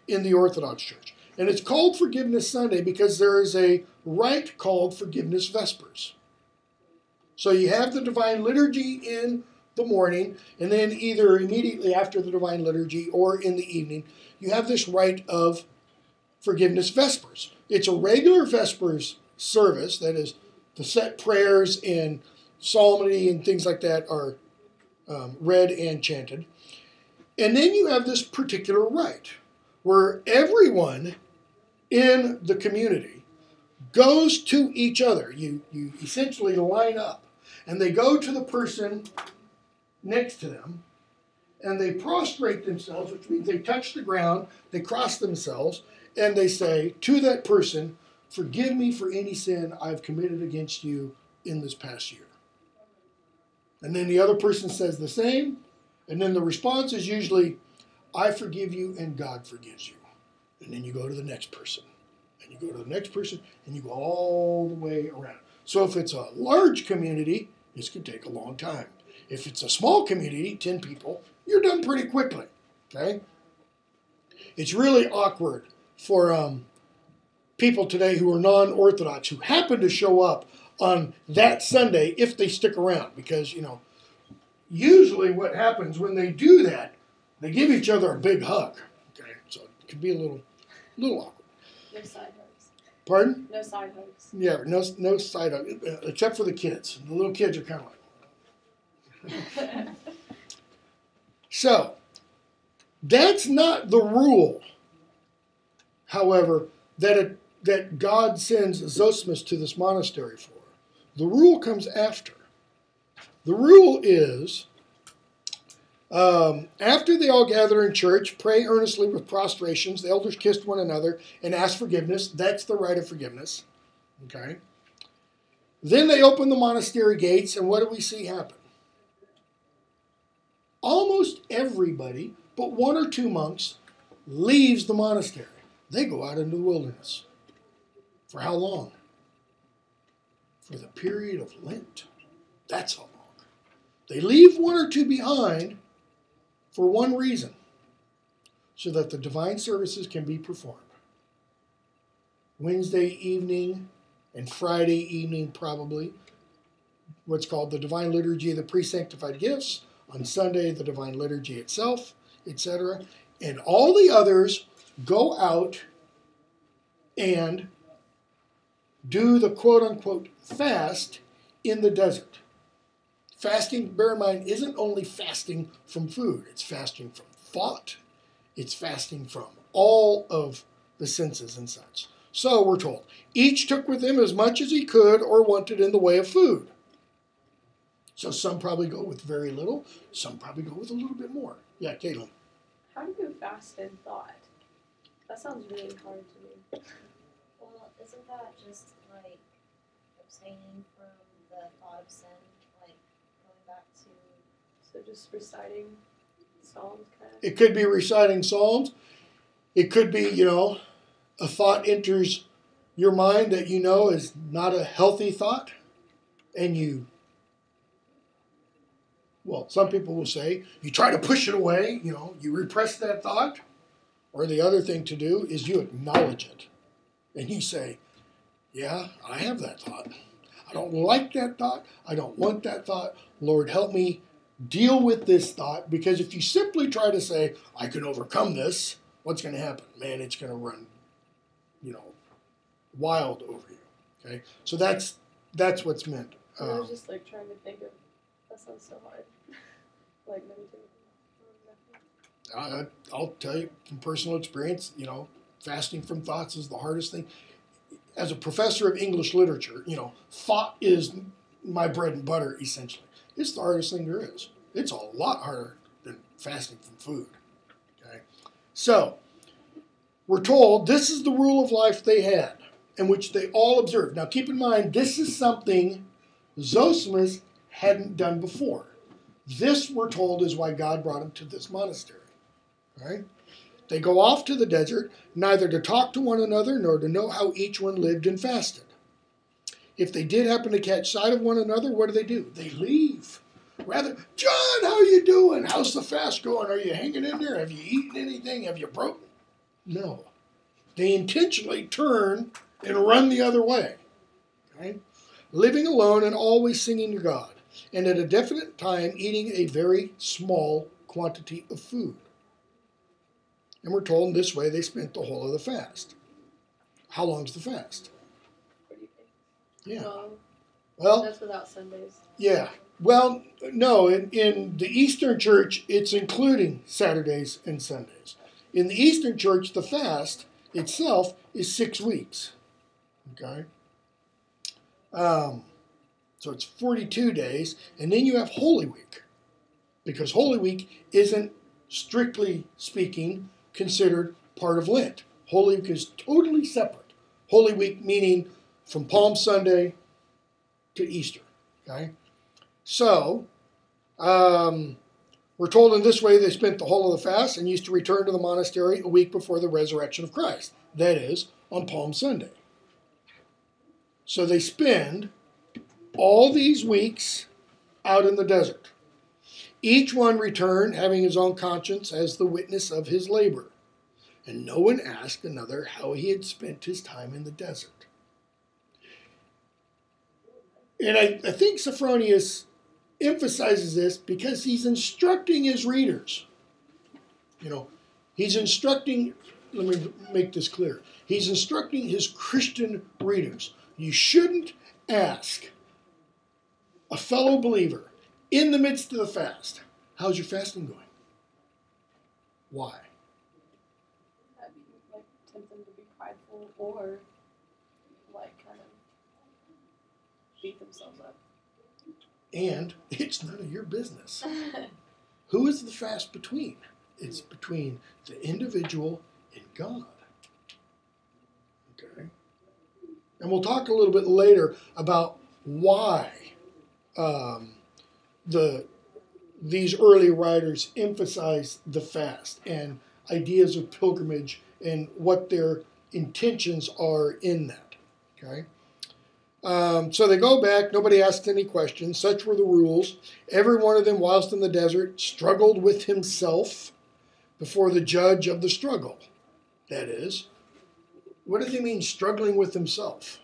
in the Orthodox Church. And it's called Forgiveness Sunday because there is a rite called Forgiveness Vespers. So you have the Divine Liturgy in the morning, and then either immediately after the Divine Liturgy or in the evening, you have this rite of Forgiveness Vespers. It's a regular Vespers service, that is, the set prayers and psalmody and things like that are read and chanted. And then you have this particular rite where everyone in the community goes to each other. You essentially line up, and they go to the person next to them, and they prostrate themselves, which means they touch the ground, they cross themselves, and they say to that person, "Forgive me for any sin I've committed against you in this past year." And then the other person says the same, and then the response is usually, "I forgive you and God forgives you." And then you go to the next person, and you go to the next person, and you go all the way around. So if it's a large community, this could take a long time. If it's a small community, 10 people, you're done pretty quickly, okay? It's really awkward for people today who are non-Orthodox who happen to show up on that Sunday if they stick around, because, usually what happens when they do that, they give each other a big hug, okay? So it could be a little awkward. No side hugs. Pardon? No side hugs. Yeah, no side hug, except for the kids. The little kids are kind of like. So, that's not the rule, however, that God sends Zosimus to this monastery for. The rule comes after. The rule is, after they all gather in church, pray earnestly with prostrations, the elders kiss one another and ask forgiveness. That's the rite of forgiveness. Okay? Then they open the monastery gates, and what do we see happen? Almost everybody, but one or two monks, leaves the monastery. They go out into the wilderness. For how long? For the period of Lent. That's how long. They leave one or two behind for one reason, so that the divine services can be performed. Wednesday evening and Friday evening, probably, what's called the Divine Liturgy of the Pre-Sanctified Gifts. On Sunday, the Divine Liturgy itself, etc. And all the others go out and do the quote-unquote fast in the desert. Fasting, bear in mind, isn't only fasting from food. It's fasting from thought. It's fasting from all of the senses and such. So we're told, each took with him as much as he could or wanted in the way of food. So some probably go with very little, some probably go with a little bit more. Yeah, Caitlin. How do you fast in thought? That sounds really hard to me. Well, isn't that just like abstaining from the thought of sin? Like going back to. So just reciting Psalms kind of. It could be reciting Psalms. It could be, a thought enters your mind that you know is not a healthy thought. And some people will say, you try to push it away, you repress that thought. Or the other thing to do is you acknowledge it. And you say, yeah, I have that thought. I don't like that thought. I don't want that thought. Lord, help me deal with this thought. Because if you simply try to say, I can overcome this, what's going to happen? Man, it's going to run, wild over you. Okay? So that's what's meant. I was just like trying to think of, that sounds so hard. Like meditating. I'll tell you from personal experience, fasting from thoughts is the hardest thing. As a professor of English literature, thought is my bread and butter, essentially. It's the hardest thing there is. It's a lot harder than fasting from food. Okay? So, we're told this is the rule of life they had, in which they all observed. Now, keep in mind, this is something Zosimus hadn't done before. This, we're told, is why God brought him to this monastery. Right? They go off to the desert, neither to talk to one another nor to know how each one lived and fasted. If they did happen to catch sight of one another, what do? They leave. Rather, John, how you doing? How's the fast going? Are you hanging in there? Have you eaten anything? Have you broken? No. They intentionally turn and run the other way. Okay? Living alone and always singing to God, and at a definite time eating a very small quantity of food. And we're told in this way they spent the whole of the fast. How long's the fast? What do you think? Yeah. Well, that's without Sundays. Yeah. Well, no, in the Eastern Church, it's including Saturdays and Sundays. In the Eastern Church, the fast itself is 6 weeks. Okay? So it's 42 days, and then you have Holy Week. Because Holy Week isn't, strictly speaking, considered part of Lent. Holy Week is totally separate. Holy Week meaning from Palm Sunday to Easter. Okay? So, we're told in this way they spent the whole of the fast and used to return to the monastery a week before the resurrection of Christ. That is, on Palm Sunday. So they spend all these weeks out in the desert. Each one returned having his own conscience as the witness of his labor. And no one asked another how he had spent his time in the desert. And I think Sophronius emphasizes this because he's instructing his readers. He's instructing, let me make this clear. He's instructing his Christian readers. You shouldn't ask a fellow believer in the midst of the fast, how's your fasting going? Why? That'd be like tempt them to be prideful or like kind of beat themselves up. And it's none of your business. Who is the fast between? It's between the individual and God. Okay? And we'll talk a little bit later about why these early writers emphasize the fast and ideas of pilgrimage and what their intentions are in that. Okay? So they go back, nobody asked any questions, such were the rules. Every one of them, whilst in the desert, struggled with himself before the judge of the struggle. That is, what does he mean, struggling with himself?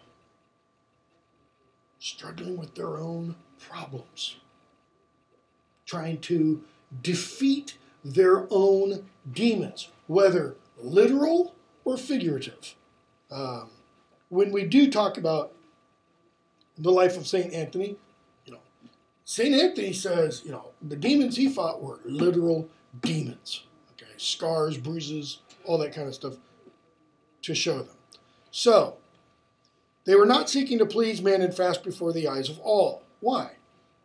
Struggling with their own problems. Trying to defeat their own demons, whether literal or figurative. When we do talk about the life of St. Anthony, St. Anthony says, the demons he fought were literal demons. Okay, scars, bruises, all that kind of stuff to show them. So, they were not seeking to please men and fast before the eyes of all. Why?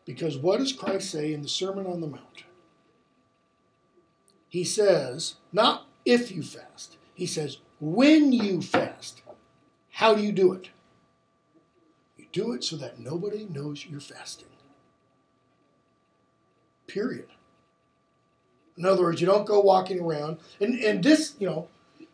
Because what does Christ say in the Sermon on the Mount? He says, not if you fast. He says, when you fast. How do you do it? You do it so that nobody knows you're fasting. Period. In other words, you don't go walking around. And this,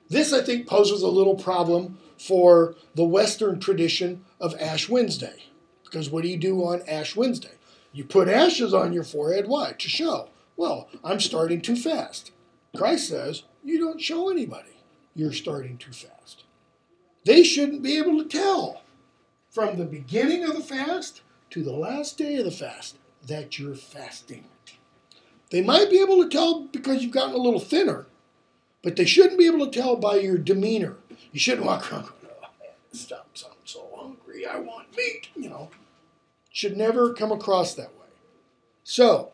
this I think poses a little problem for the Western tradition of Ash Wednesday. Because what do you do on Ash Wednesday? You put ashes on your forehead. Why? To show. Well, I'm starting too fast. Christ says, you don't show anybody you're starting too fast. They shouldn't be able to tell from the beginning of the fast to the last day of the fast that you're fasting. They might be able to tell because you've gotten a little thinner, but they shouldn't be able to tell by your demeanor. You shouldn't walk around going, oh man, stop, I'm so hungry, I want meat, Should never come across that way. So,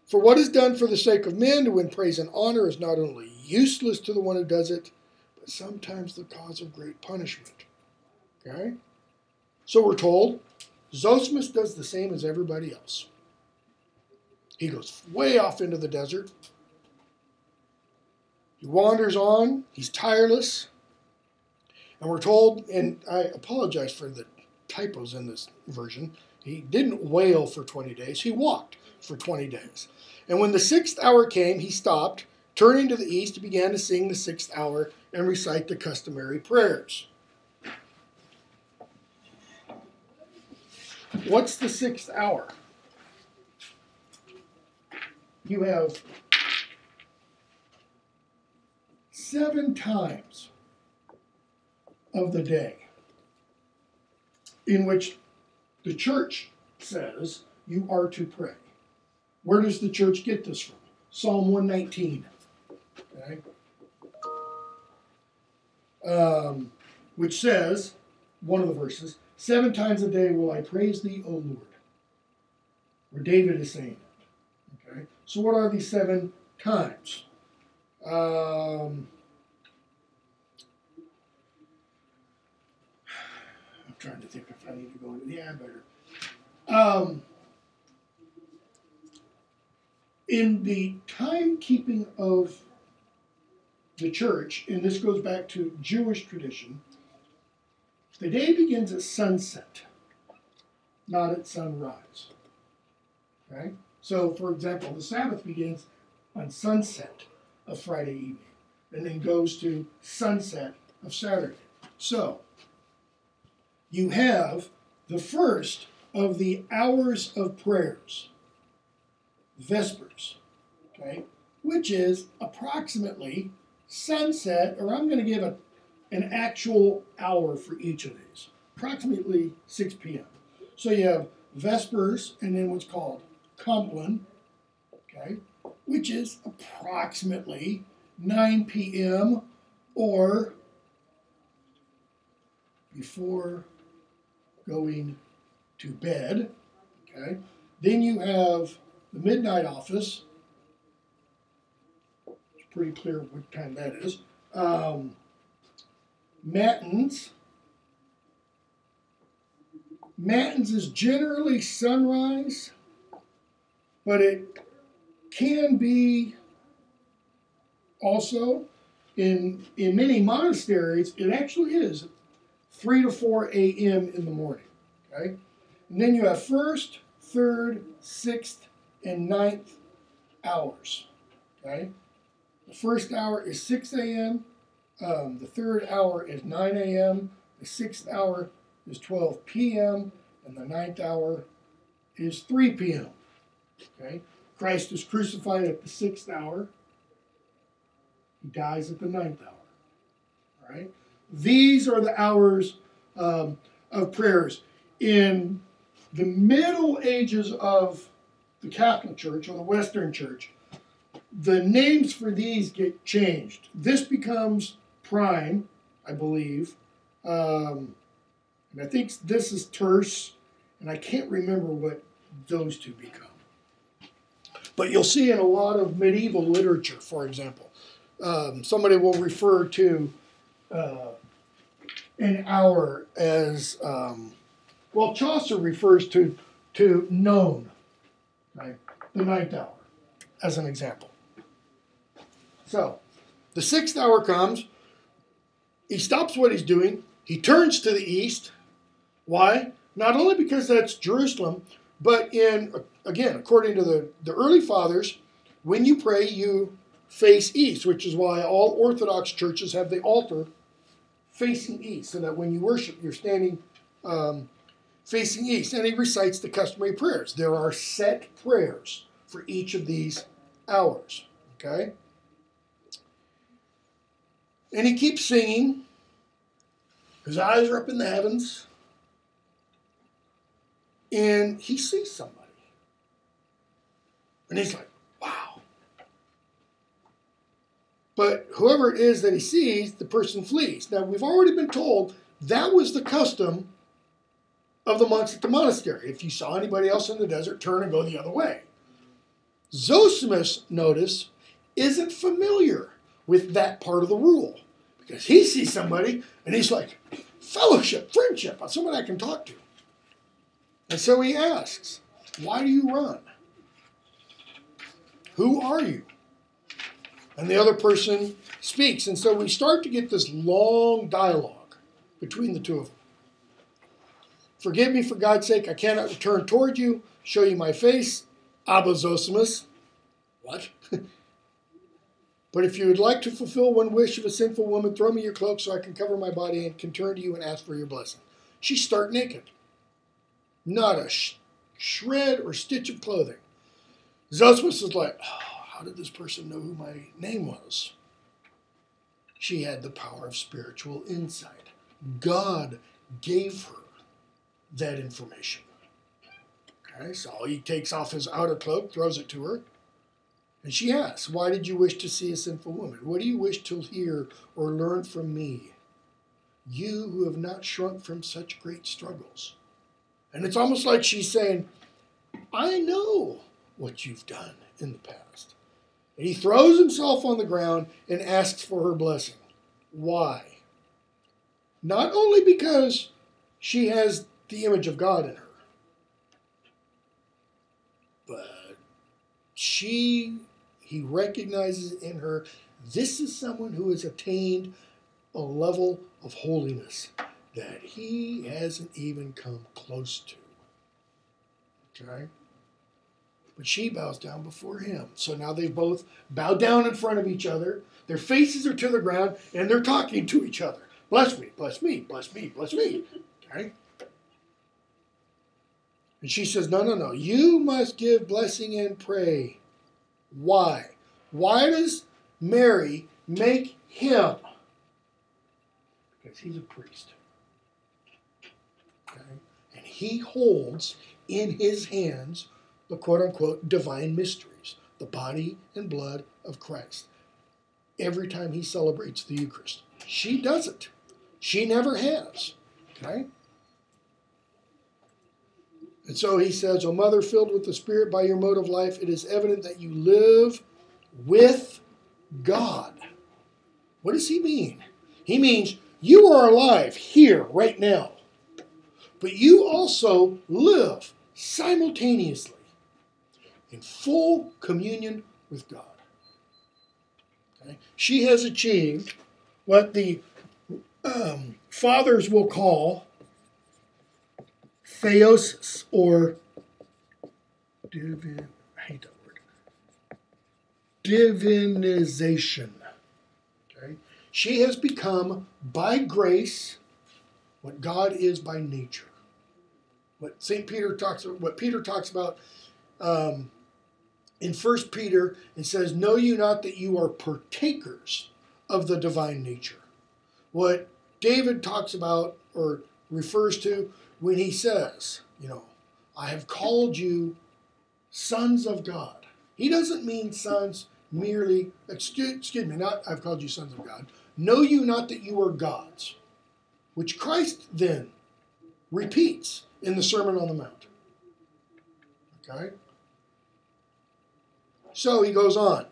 for what is done for the sake of men to win praise and honor is not only useless to the one who does it, but sometimes the cause of great punishment. Okay? So we're told Zosimus does the same as everybody else. He goes way off into the desert. He wanders on. He's tireless. And we're told, and I apologize for the typos in this version, he didn't wail for 20 days. He walked for 20 days. And when the 6th hour came, he stopped. Turning to the east, he began to sing the 6th hour and recite the customary prayers. What's the 6th hour? You have 7 times of the day in which the church says you are to pray. Where does the church get this from? Psalm 119. Okay? Which says, one of the verses, 7 times a day will I praise thee, O Lord. Where David is saying it. Okay? So what are these 7 times? I'm trying to think if I need to go into, I better. In the timekeeping of the church, and this goes back to Jewish tradition, the day begins at sunset, not at sunrise. Okay? So, for example, the Sabbath begins on sunset of Friday evening, and then goes to sunset of Saturday. So, you have the first of the hours of prayers, Vespers, okay, which is approximately sunset, or I'm going to give an actual hour for each of these, approximately 6 p.m. So you have Vespers, and then what's called Compline, okay, which is approximately 9 p.m. or before going to bed, okay. Then you have the midnight office. It's pretty clear what time that is. Matins. Matins is generally sunrise, but it can be also, in many monasteries, it actually is 3 to 4 a.m. in the morning. Okay? And then you have 1st, 3rd, 6th, and 9th hours. Okay? The 1st hour is 6 a.m., the 3rd hour is 9 a.m., the 6th hour is 12 p.m., and the 9th hour is 3 p.m. Okay? Christ is crucified at the 6th hour. He dies at the 9th hour. All right? These are the hours of prayers. In the Middle Ages of the Catholic Church or the Western Church, the names for these get changed. This becomes prime, I believe. And I think this is terce, and I can't remember what those two become. But you'll see in a lot of medieval literature, for example, somebody will refer to an hour as, well, Chaucer refers to noon, right? The ninth hour, as an example. So, the 6th hour comes, he stops what he's doing, he turns to the east. Why? Not only because that's Jerusalem, but again, according to the early fathers, when you pray, you face east, which is why all Orthodox churches have the altar facing east, so that when you worship, you're standing facing east. And he recites the customary prayers. There are set prayers for each of these hours, okay? And he keeps singing. His eyes are up in the heavens. And he sees somebody. And he's like, wow. But whoever it is that he sees, the person flees. Now, we've already been told that was the custom of the monks at the monastery. If you saw anybody else in the desert, turn and go the other way. Zosimus, notice, isn't familiar with that part of the rule. Because he sees somebody, and he's like, fellowship, friendship, someone I can talk to. And so he asks, why do you run? Who are you? And the other person speaks. And so we start to get this long dialogue between the two of them. Forgive me for God's sake, I cannot return toward you, show you my face. Abba Zosimus. What? But if you would like to fulfill one wish of a sinful woman, throw me your cloak so I can cover my body and can turn to you and ask for your blessing. She's stark naked. Not a shred or stitch of clothing. Zosimus is like, oh, how did this person know who my name was? She had the power of spiritual insight. God gave her that information. Okay, so he takes off his outer cloak, throws it to her, and she asks, why did you wish to see a sinful woman? What do you wish to hear or learn from me? You who have not shrunk from such great struggles. And it's almost like she's saying, I know what you've done in the past. And he throws himself on the ground and asks for her blessing. Why? Not only because she has the image of God in her, but he recognizes in her, this is someone who has attained a level of holiness that he hasn't even come close to. Okay? But she bows down before him. So now they both bow down in front of each other. Their faces are to the ground, and they're talking to each other. Bless me, bless me, bless me, bless me. Okay? And she says, no. You must give blessing and pray. Why? Why does Mary make him? Because he's a priest. Okay? And he holds in his hands the quote-unquote divine mysteries, the body and blood of Christ. Every time he celebrates the Eucharist. She doesn't. She never has. Okay? And so he says, O Mother, filled with the Spirit by your mode of life, it is evident that you live with God. What does he mean? He means you are alive here, right now. But you also live simultaneously in full communion with God. Okay? She has achieved what the fathers will call theosis, or divinization. Okay? She has become, by grace, what God is by nature. What Peter talks about in 1 Peter, it says, know you not that you are partakers of the divine nature. What David talks about or refers to when he says, I have called you sons of God. He doesn't mean sons merely, excuse me, not I've called you sons of God. Know you not that you are gods, which Christ then repeats in the Sermon on the Mount. Okay? So he goes on.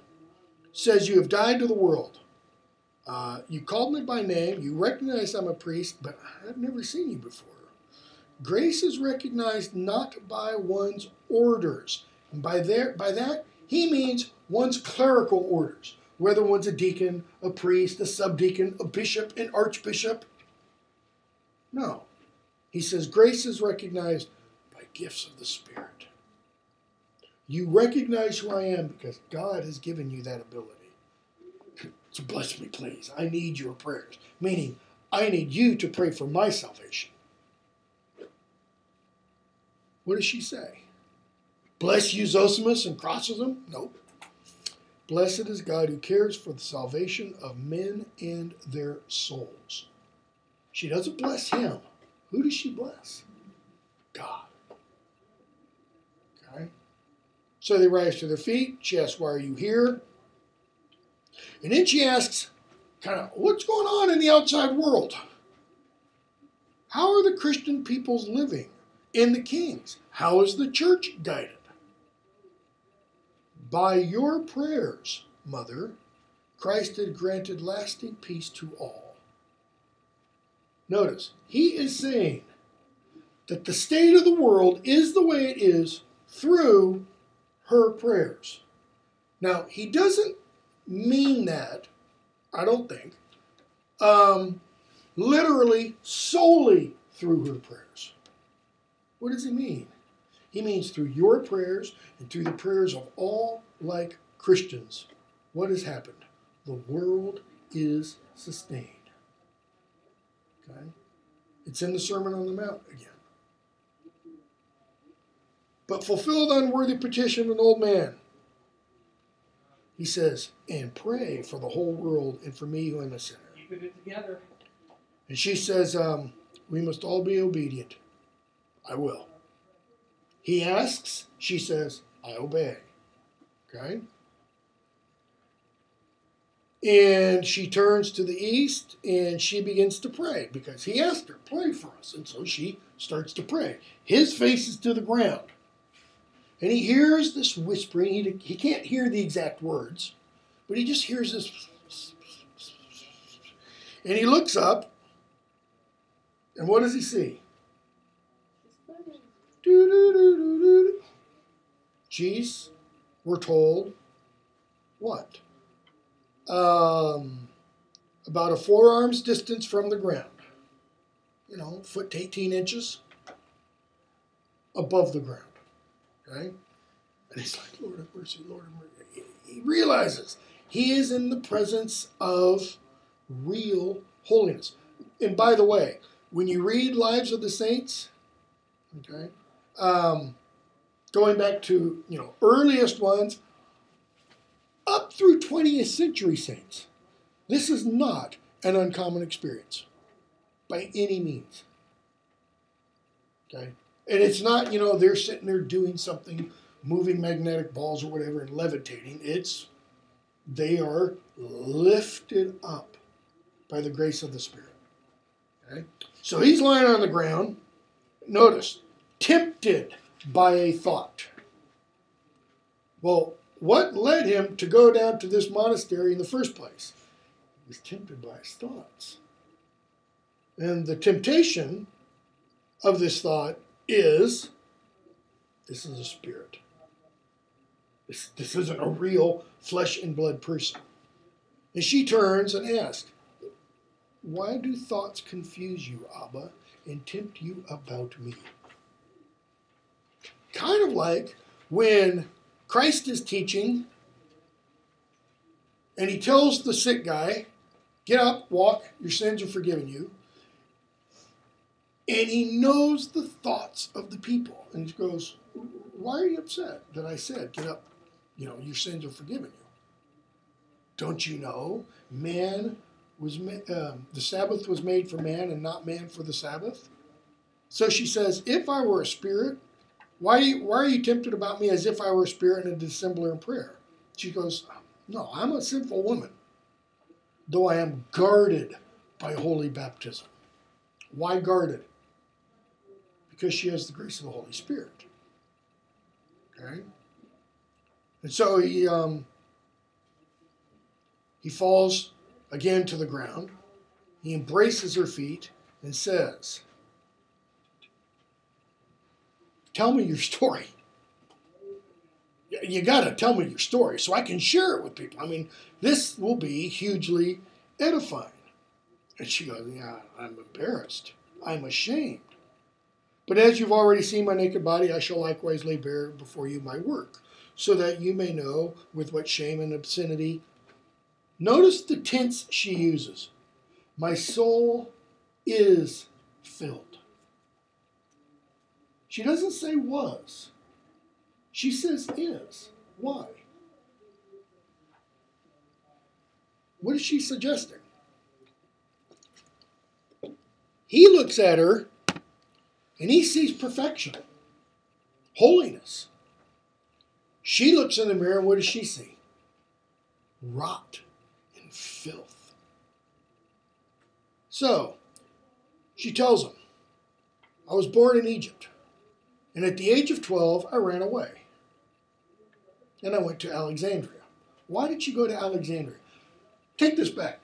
Says, you have died to the world. You called me by name. You recognize I'm a priest, but I've never seen you before. Grace is recognized not by one's orders. And by that, he means one's clerical orders, whether one's a deacon, a priest, a subdeacon, a bishop, an archbishop. No. He says grace is recognized by gifts of the Spirit. You recognize who I am because God has given you that ability. So bless me, please. I need your prayers. Meaning, I need you to pray for my salvation. What does she say? Bless you, Zosimus, and crosses him? Nope. Blessed is God who cares for the salvation of men and their souls. She doesn't bless him. Who does she bless? God. Okay? So they rise to their feet. She asks, why are you here? And then she asks, kind of, what's going on in the outside world? How are the Christian peoples living in the kings? How is the church guided? By your prayers, Mother, Christ had granted lasting peace to all. Notice, he is saying that the state of the world is the way it is through her prayers. Now, he doesn't mean that, I don't think, literally solely through her prayers. What does he mean? He means through your prayers and through the prayers of all like Christians. What has happened? The world is sustained. Okay? It's in the Sermon on the Mount again. But fulfill the unworthy petition of an old man. He says, and pray for the whole world and for me who am a sinner. Keeping it together. And she says, we must all be obedient. I will. He asks, she says, I obey. Okay? And she turns to the east and she begins to pray because he asked her, pray for us. And so she starts to pray. His face is to the ground. And he hears this whispering. He can't hear the exact words, but he just hears this. And he looks up, and what does he see? She's, we're told, what? About a forearm's distance from the ground. You know, foot to 18 inches above the ground. Okay? And he's like, Lord have mercy, Lord have mercy. He realizes he is in the presence of real holiness. And by the way, when you read Lives of the Saints, okay, going back to, earliest ones, up through 20th century saints, this is not an uncommon experience by any means. Okay? And it's not, they're sitting there doing something, moving magnetic balls or whatever and levitating. They are lifted up by the grace of the Spirit. Okay? So he's lying on the ground. Notice, tempted by a thought. Well, what led him to go down to this monastery in the first place? He was tempted by his thoughts. And the temptation of this thought is, this is a spirit. This isn't a real flesh and blood person. And she turns and asks, why do thoughts confuse you, Abba, and tempt you about me? Kind of like when Christ is teaching and he tells the sick guy, get up, walk, your sins are forgiven you. And he knows the thoughts of the people. And he goes, why are you upset that I said, get up, your sins are forgiven you? Don't you know man was the Sabbath was made for man and not man for the Sabbath? So she says, if I were a spirit, why are you tempted about me as if I were a spirit and a dissembler in prayer? She goes, no, I'm a sinful woman, though I am guarded by holy baptism. Why guarded? Because she has the grace of the Holy Spirit. Okay? And so he falls again to the ground. He embraces her feet and says, tell me your story. You got to tell me your story so I can share it with people. I mean, this will be hugely edifying. And she goes, yeah, I'm embarrassed. I'm ashamed. But as you've already seen my naked body, I shall likewise lay bare before you my work, so that you may know with what shame and obscenity. Notice the tense she uses. My soul is filled. She doesn't say was. She says is. Why? What is she suggesting? He looks at her and he sees perfection, holiness. She looks in the mirror and what does she see? Rot and filth. So, she tells him, I was born in Egypt, and at the age of 12, I ran away. And I went to Alexandria. Why did she go to Alexandria? Take this back.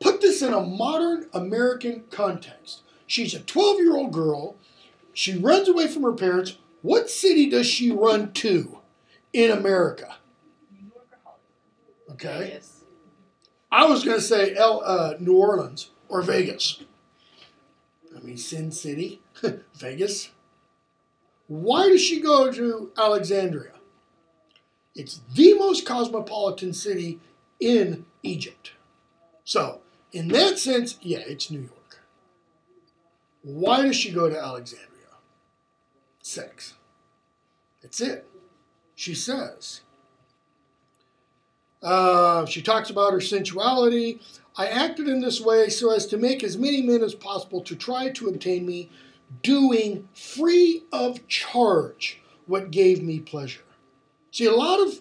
Put this in a modern American context. She's a 12-year-old girl. She runs away from her parents. What city does she run to in America? New York or Hollywood? Okay. Vegas. I was going to say New Orleans or Vegas. I mean, Sin City, Vegas. Why does she go to Alexandria? It's the most cosmopolitan city in Egypt. So, in that sense, yeah, it's New York. Why does she go to Alexandria? Sex. That's it. She says. She talks about her sensuality. I acted in this way so as to make as many men as possible to try to obtain me, doing free of charge what gave me pleasure. See, a lot of,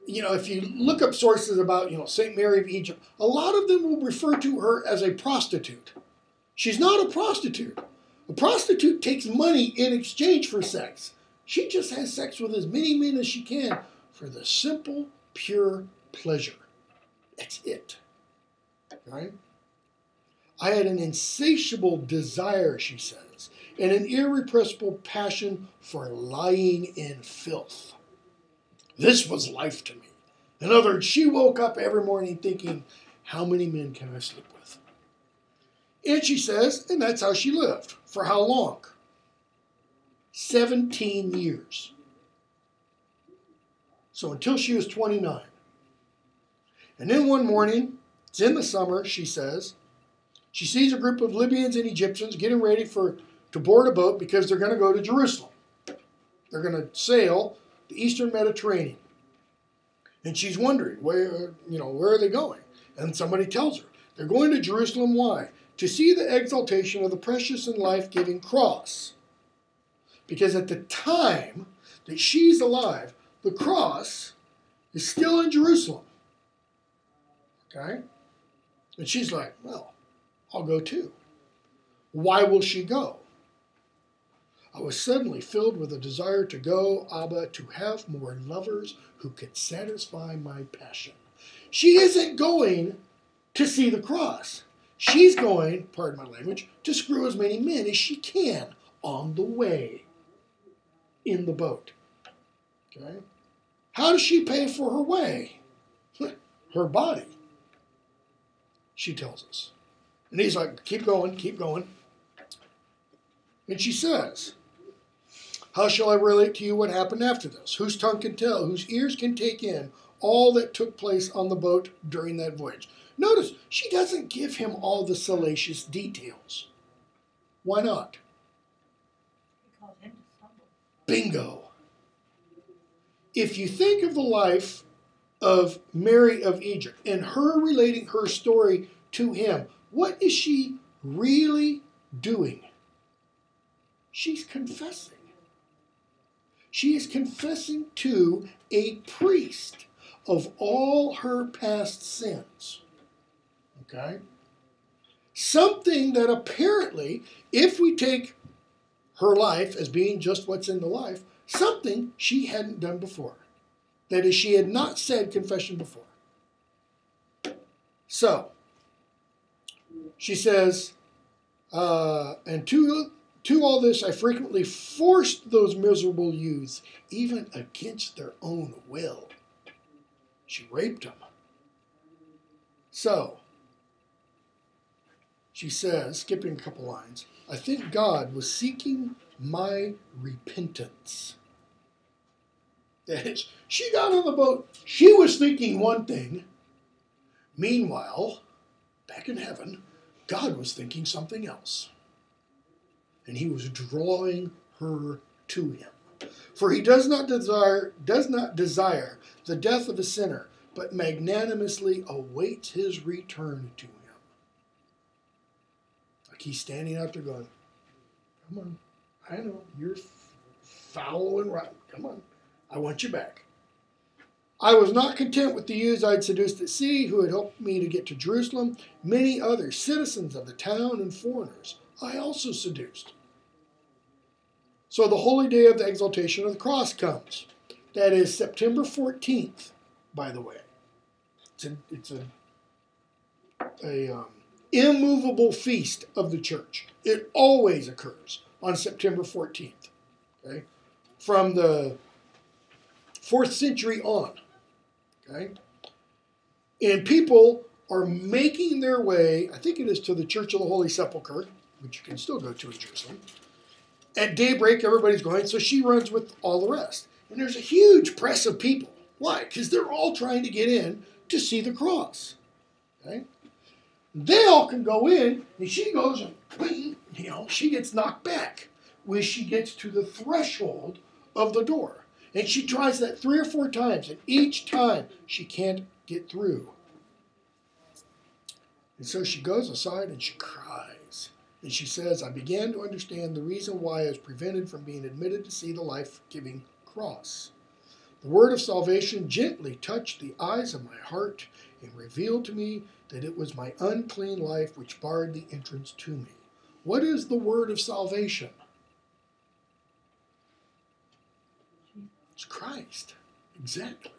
if you look up sources about, St. Mary of Egypt, a lot of them will refer to her as a prostitute. She's not a prostitute. A prostitute takes money in exchange for sex. She just has sex with as many men as she can for the simple, pure pleasure. That's it. Right? I had an insatiable desire, she says, and an irrepressible passion for lying in filth. This was life to me. In other words, she woke up every morning thinking, how many men can I sleep with? And she says, and that's how she lived. For how long? 17 years. So until she was 29. And then one morning, it's in the summer, she says, she sees a group of Libyans and Egyptians getting ready to board a boat because they're going to go to Jerusalem. They're going to sail the Eastern Mediterranean. And she's wondering, where are they going? And somebody tells her, they're going to Jerusalem. Why? To see the exaltation of the precious and life-giving cross. Because at the time that she's alive, the cross is still in Jerusalem. Okay? And she's like, well, I'll go too. Why will she go? I was suddenly filled with a desire to go, Abba, to have more lovers who could satisfy my passion. She isn't going to see the cross. She's going, pardon my language, to screw as many men as she can on the way in the boat. Okay? How does she pay for her way? Her body. She tells us. And he's like, keep going, keep going. And she says, how shall I relate to you what happened after this? Whose tongue can tell, whose ears can take in all that took place on the boat during that voyage? Notice, she doesn't give him all the salacious details. Why not? Because him to stumble. Bingo. If you think of the life of Mary of Egypt and her relating her story to him, what is she really doing? She's confessing. She is confessing to a priest of all her past sins. Okay? Something that apparently, if we take her life as being just what's in the life, something she hadn't done before. That is, she had not said confession before. So, she says, and to all this I frequently forced those miserable youths, even against their own will. She raped them. So, she says, skipping a couple lines, I think God was seeking my repentance. That is, she got on the boat. She was thinking one thing. Meanwhile, back in heaven, God was thinking something else. And he was drawing her to him. For he does not desire the death of a sinner, but magnanimously awaits his return to him. Like he's standing out there going, come on, I know, you're foul and rotten. Come on, I want you back. I was not content with the youths I had seduced at sea, who had helped me to get to Jerusalem. Many other citizens of the town and foreigners I also seduced. So the holy day of the exaltation of the cross comes. That is September 14th, by the way. It's a immovable feast of the church. It always occurs on September 14th. Okay? From the 4th century on. Okay? And people are making their way, I think it is to the Church of the Holy Sepulchre, which you can still go to in Jerusalem. At daybreak, everybody's going, so she runs with all the rest. And there's a huge press of people. Why? Because they're all trying to get in to see the cross. Okay? They all can go in, and she goes and, she gets knocked back when she gets to the threshold of the door. And she tries that 3 or 4 times, and each time she can't get through. And so she goes aside and she cries. And she says, I began to understand the reason why I was prevented from being admitted to see the life-giving cross. The word of salvation gently touched the eyes of my heart and revealed to me that it was my unclean life which barred the entrance to me. What is the word of salvation? It's Christ. Exactly.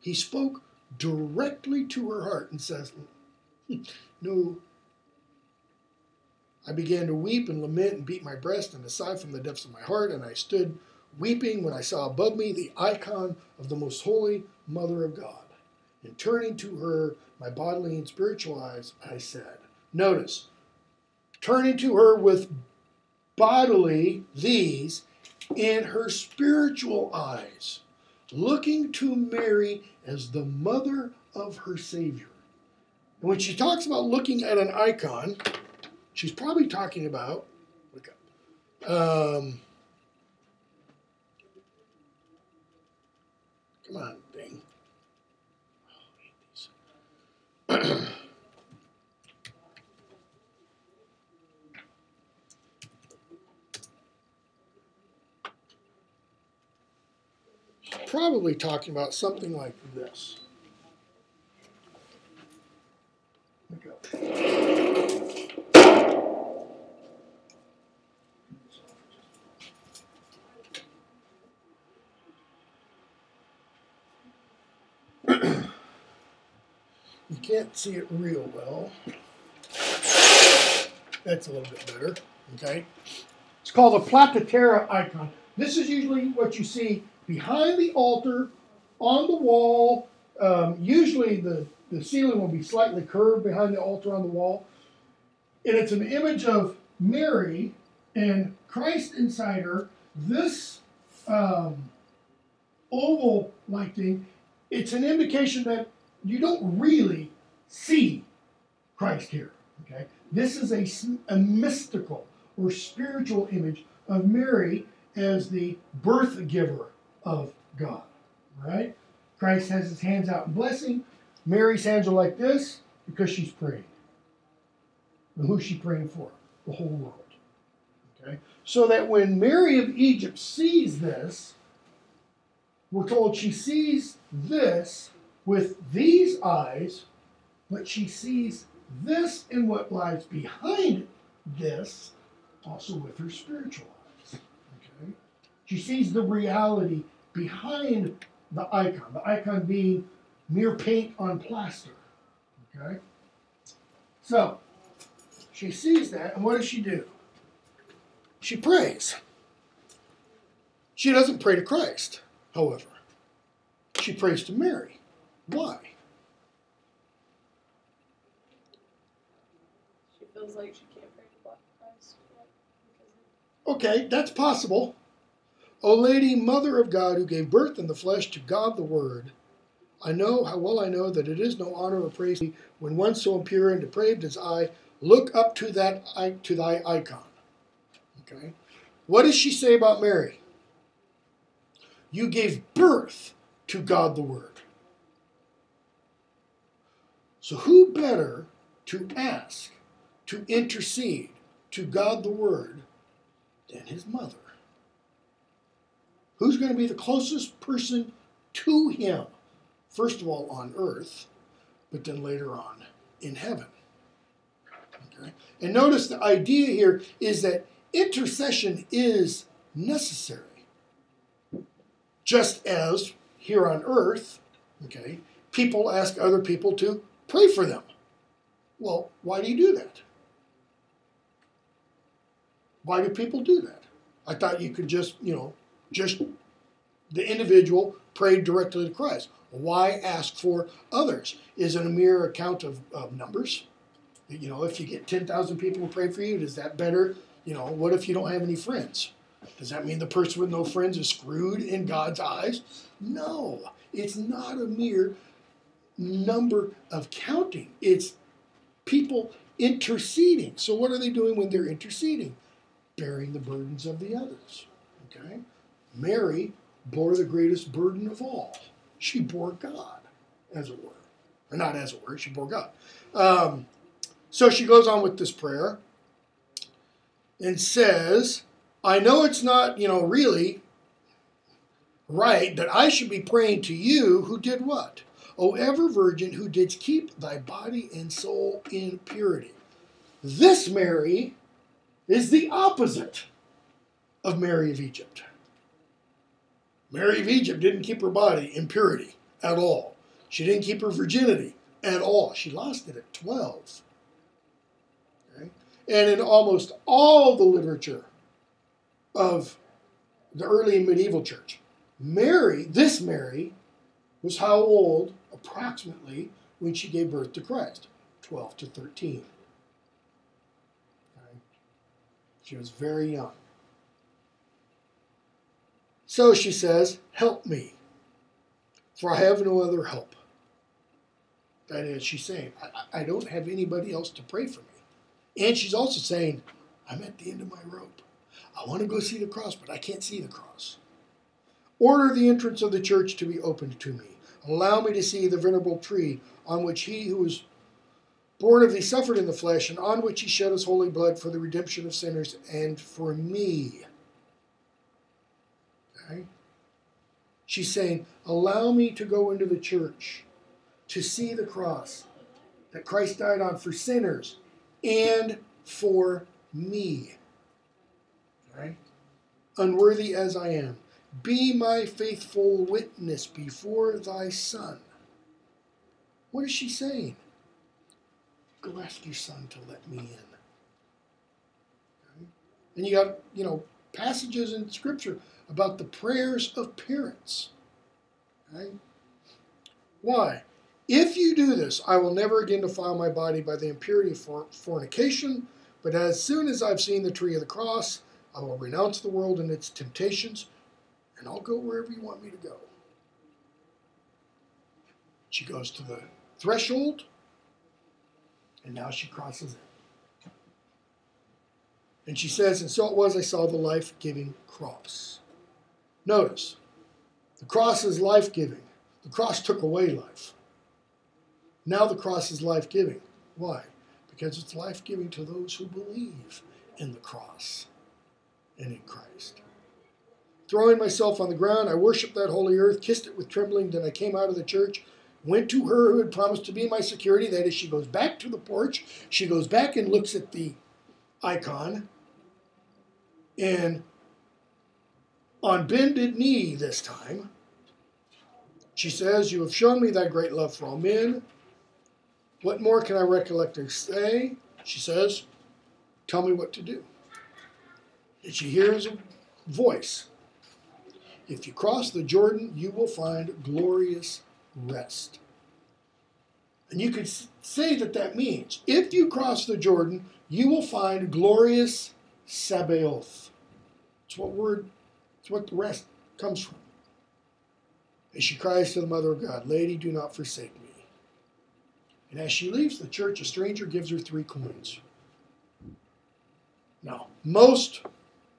He spoke directly to her heart and says, no. I began to weep and lament and beat my breast and sigh from the depths of my heart, and I stood weeping when I saw above me the icon of the most holy Mother of God. And turning to her, my bodily and spiritual eyes, I said, notice, turning to her with bodily these in her spiritual eyes, looking to Mary as the mother of her Savior. And when she talks about looking at an icon, she's probably talking about, come on, thing. She's probably talking about something like this. Look up. You can't see it real well. That's a little bit better, okay? It's called a platytera icon. This is usually what you see behind the altar, on the wall. Usually the ceiling will be slightly curved behind the altar on the wall. And it's an image of Mary and Christ inside her. This oval-like thing, it's an indication that you don't really see Christ here. Okay, this is a mystical or spiritual image of Mary as the birth giver of God. Right? Christ has his hands out in blessing. Mary's hands are like this because she's praying. And who's she praying for? The whole world. Okay, so that when Mary of Egypt sees this, we're told she sees this with these eyes, but she sees this and what lies behind this also with her spiritual eyes. Okay? She sees the reality behind the icon being mere paint on plaster. Okay? So, She sees that, and what does she do? She prays. She doesn't pray to Christ, however. She prays to Mary. Why? She feels like she can't pray to Christ. Okay, that's possible. O Lady, Mother of God, who gave birth in the flesh to God the Word, I know how well I know that it is no honor or praise when one so impure and depraved as I look up to thy icon. Okay, what does she say about Mary? You gave birth to God the Word. So who better to ask, to intercede to God the Word than his mother? Who's going to be the closest person to him? First of all, on earth, but then later on in heaven. Okay? And notice the idea here is that intercession is necessary. Just as here on earth, okay, people ask other people to pray for them. Well, why do you do that? Why do people do that? I thought you could just the individual prayed directly to Christ. Why ask for others? Is it a mere account of numbers? If you get 10,000 people to pray for you, is that better? What if you don't have any friends? Does that mean the person with no friends is screwed in God's eyes? No, it's not a mere number of counting. It's people interceding. So what are they doing when they're interceding? Bearing the burdens of the others. Okay? Mary bore the greatest burden of all. She bore God, as it were. Or not as it were, she bore God. So she goes on with this prayer and says, I know it's not, really right that I should be praying to you who did what? O ever virgin who didst keep thy body and soul in purity. This Mary is the opposite of Mary of Egypt. Mary of Egypt didn't keep her body in purity at all. She didn't keep her virginity at all. She lost it at 12. Okay? And in almost all the literature of the early and medieval church, this Mary, was how old approximately when she gave birth to Christ? 12 to 13. Okay? She was very young. So she says, help me, for I have no other help. That is, she's saying, I don't have anybody else to pray for me. And she's also saying, I'm at the end of my rope. I want to go see the cross, but I can't see the cross. Order the entrance of the church to be opened to me. Allow me to see the venerable tree on which he who was born of thee suffered in the flesh, and on which he shed his holy blood for the redemption of sinners and for me. Okay? She's saying, allow me to go into the church to see the cross that Christ died on for sinners and for me. Okay? Unworthy as I am, be my faithful witness before thy Son. What is she saying? Go ask your son to let me in. Okay? And you got, passages in Scripture about the prayers of parents. Okay? Why? If you do this, I will never again defile my body by the impurity of fornication, but as soon as I've seen the tree of the cross, I will renounce the world and its temptations, and I'll go wherever you want me to go. She goes to the threshold, and now she crosses it. And she says, and so it was I saw the life-giving cross. Notice, the cross is life-giving. The cross took away life. Now the cross is life-giving. Why? Because it's life-giving to those who believe in the cross and in Christ. Throwing myself on the ground, I worshiped that holy earth, kissed it with trembling. Then I came out of the church, went to her who had promised to be my security. That is, she goes back to the porch. She goes back and looks at the icon. And on bended knee this time, she says, you have shown me thy great love for all men. What more can I recollect or say? She says, Tell me what to do. And she hears a voice. If you cross the Jordan, you will find glorious rest. And you could say that that means, if you cross the Jordan, you will find glorious Sabaoth. It's what the rest comes from. And she cries to the Mother of God, Lady, do not forsake me. And as she leaves the church, a stranger gives her 3 coins. Now, most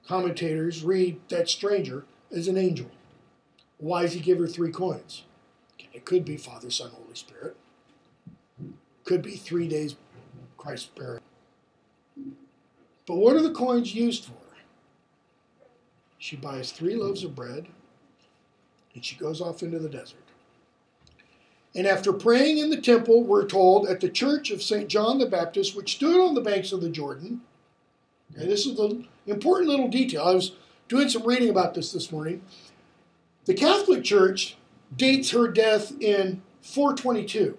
commentators read that stranger as an angel. Why does he give her 3 coins? It could be Father, Son, Holy Spirit. Could be 3 days Christ's burial. But what are the coins used for? She buys 3 loaves of bread and she goes off into the desert. And after praying in the temple, we're told, at the church of St. John the Baptist, which stood on the banks of the Jordan. Okay, this is the important little detail. I was doing some reading about this morning. The Catholic Church dates her death in 422.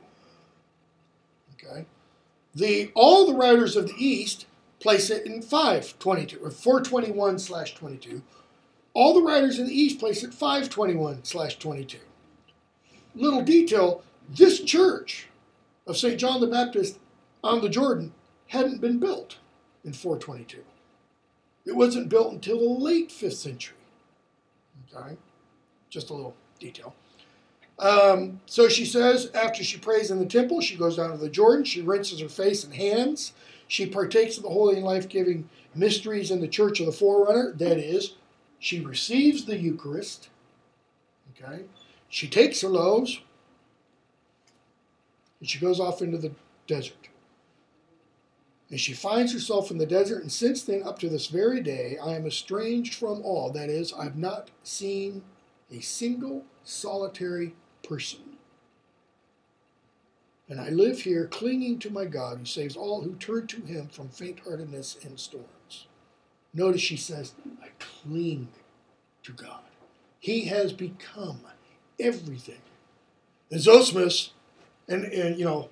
Okay, all the writers of the East place it in 522 or 421/22. All the writers in the East place it 521/22. Little detail: this church of St. John the Baptist on the Jordan hadn't been built in 422. It wasn't built until the late 5th century. Okay, just a little detail. So she says, after she prays in the temple, she goes down to the Jordan, she rinses her face and hands, she partakes of the holy and life-giving mysteries in the Church of the Forerunner. That is, she receives the Eucharist. Okay, she takes her loaves, and she goes off into the desert. And she finds herself in the desert, and since then, up to this very day, I am estranged from all. That is, I've not seen a single solitary person. And I live here clinging to my God who saves all who turn to him from faint-heartedness and storms. Notice she says, I cling to God. He has become everything. And Zosimus, and you know,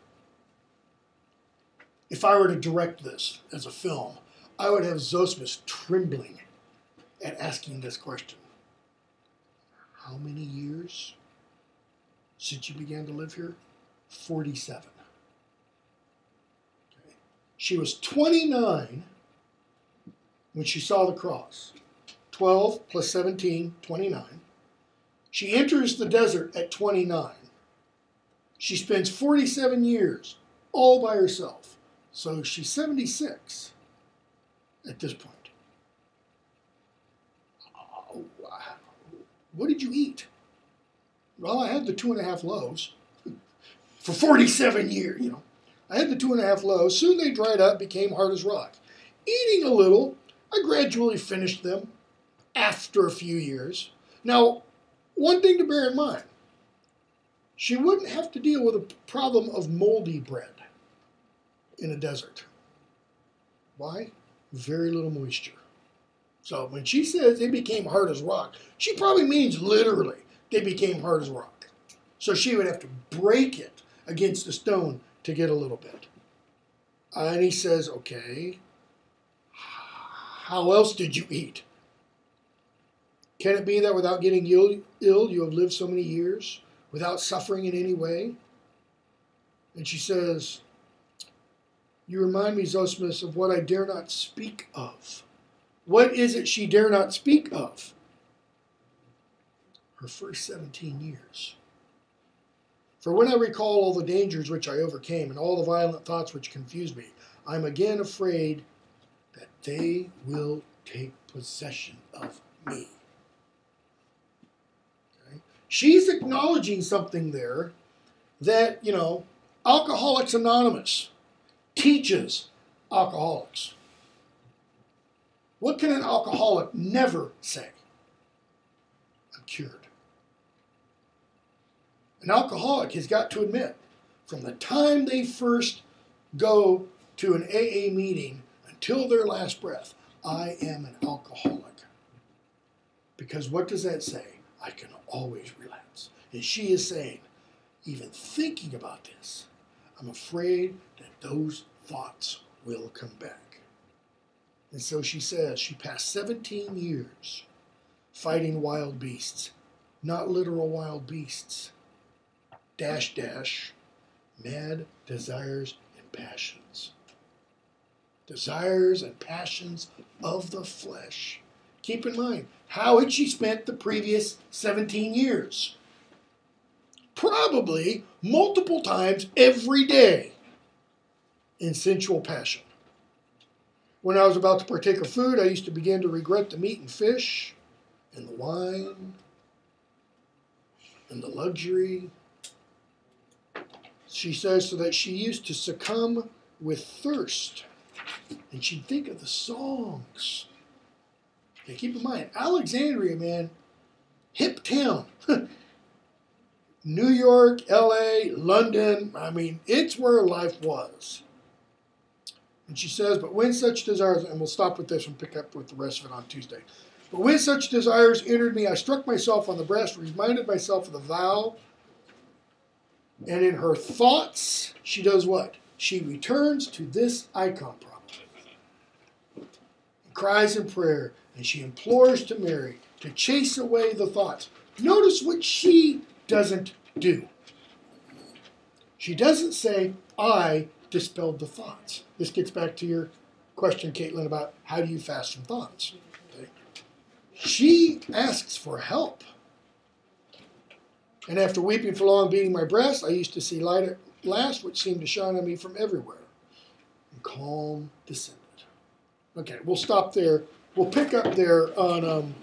if I were to direct this as a film, I would have Zosimus trembling at asking this question. How many years since you began to live here? 47. Okay. She was 29 when she saw the cross. 12 plus 17, 29. She enters the desert at 29. She spends 47 years all by herself. So she's 76 at this point. Oh, wow. What did you eat? Well, I had the 2.5 loaves for 47 years, you know. I had the 2.5 loaves. Soon they dried up, became hard as rock. Eating a little, I gradually finished them after a few years. Now, one thing to bear in mind, she wouldn't have to deal with a problem of moldy bread in a desert. Why? Very little moisture. So when she says they became hard as rock, she probably means literally they became hard as rock. So she would have to break it against a stone to get a little bit. And he says, okay, how else did you eat? Can it be that without getting ill, you have lived so many years without suffering in any way? And she says, you remind me, Zosimus, of what I dare not speak of. What is it she dare not speak of? Her first 17 years. For when I recall all the dangers which I overcame and all the violent thoughts which confuse me, I am again afraid that they will take possession of me. Okay? She's acknowledging something there that, you know, Alcoholics Anonymous teaches alcoholics. What can an alcoholic never say? I'm cured. An alcoholic has got to admit, from the time they first go to an AA meeting until their last breath, I am an alcoholic. Because what does that say? I can always relapse. And she is saying, even thinking about this, I'm afraid that those thoughts will come back. And so she says she passed 17 years fighting wild beasts, not literal wild beasts. Dash, dash, mad desires and passions. Desires and passions of the flesh. Keep in mind, how had she spent the previous 17 years? Probably multiple times every day in sensual passion. When I was about to partake of food, I used to begin to regret the meat and fish and the wine and the luxury. She says, so that she used to succumb with thirst. And she'd think of the songs. Okay, keep in mind, Alexandria, man, hip town. New York, LA, London, I mean, it's where life was. And she says, but when such desires, and we'll stop with this and pick up with the rest of it on Tuesday. But when such desires entered me, I struck myself on the breast, reminded myself of the vow. And in her thoughts, she does what? She returns to this icon problem. And cries in prayer, and she implores to Mary to chase away the thoughts. Notice what she doesn't do. She doesn't say, I dispelled the thoughts. This gets back to your question, Caitlin, about how do you fast from thoughts. Okay. She asks for help. And after weeping for long, beating my breast, I used to see light at last, which seemed to shine on me from everywhere. And calm descended. Okay, we'll stop there. We'll pick up there on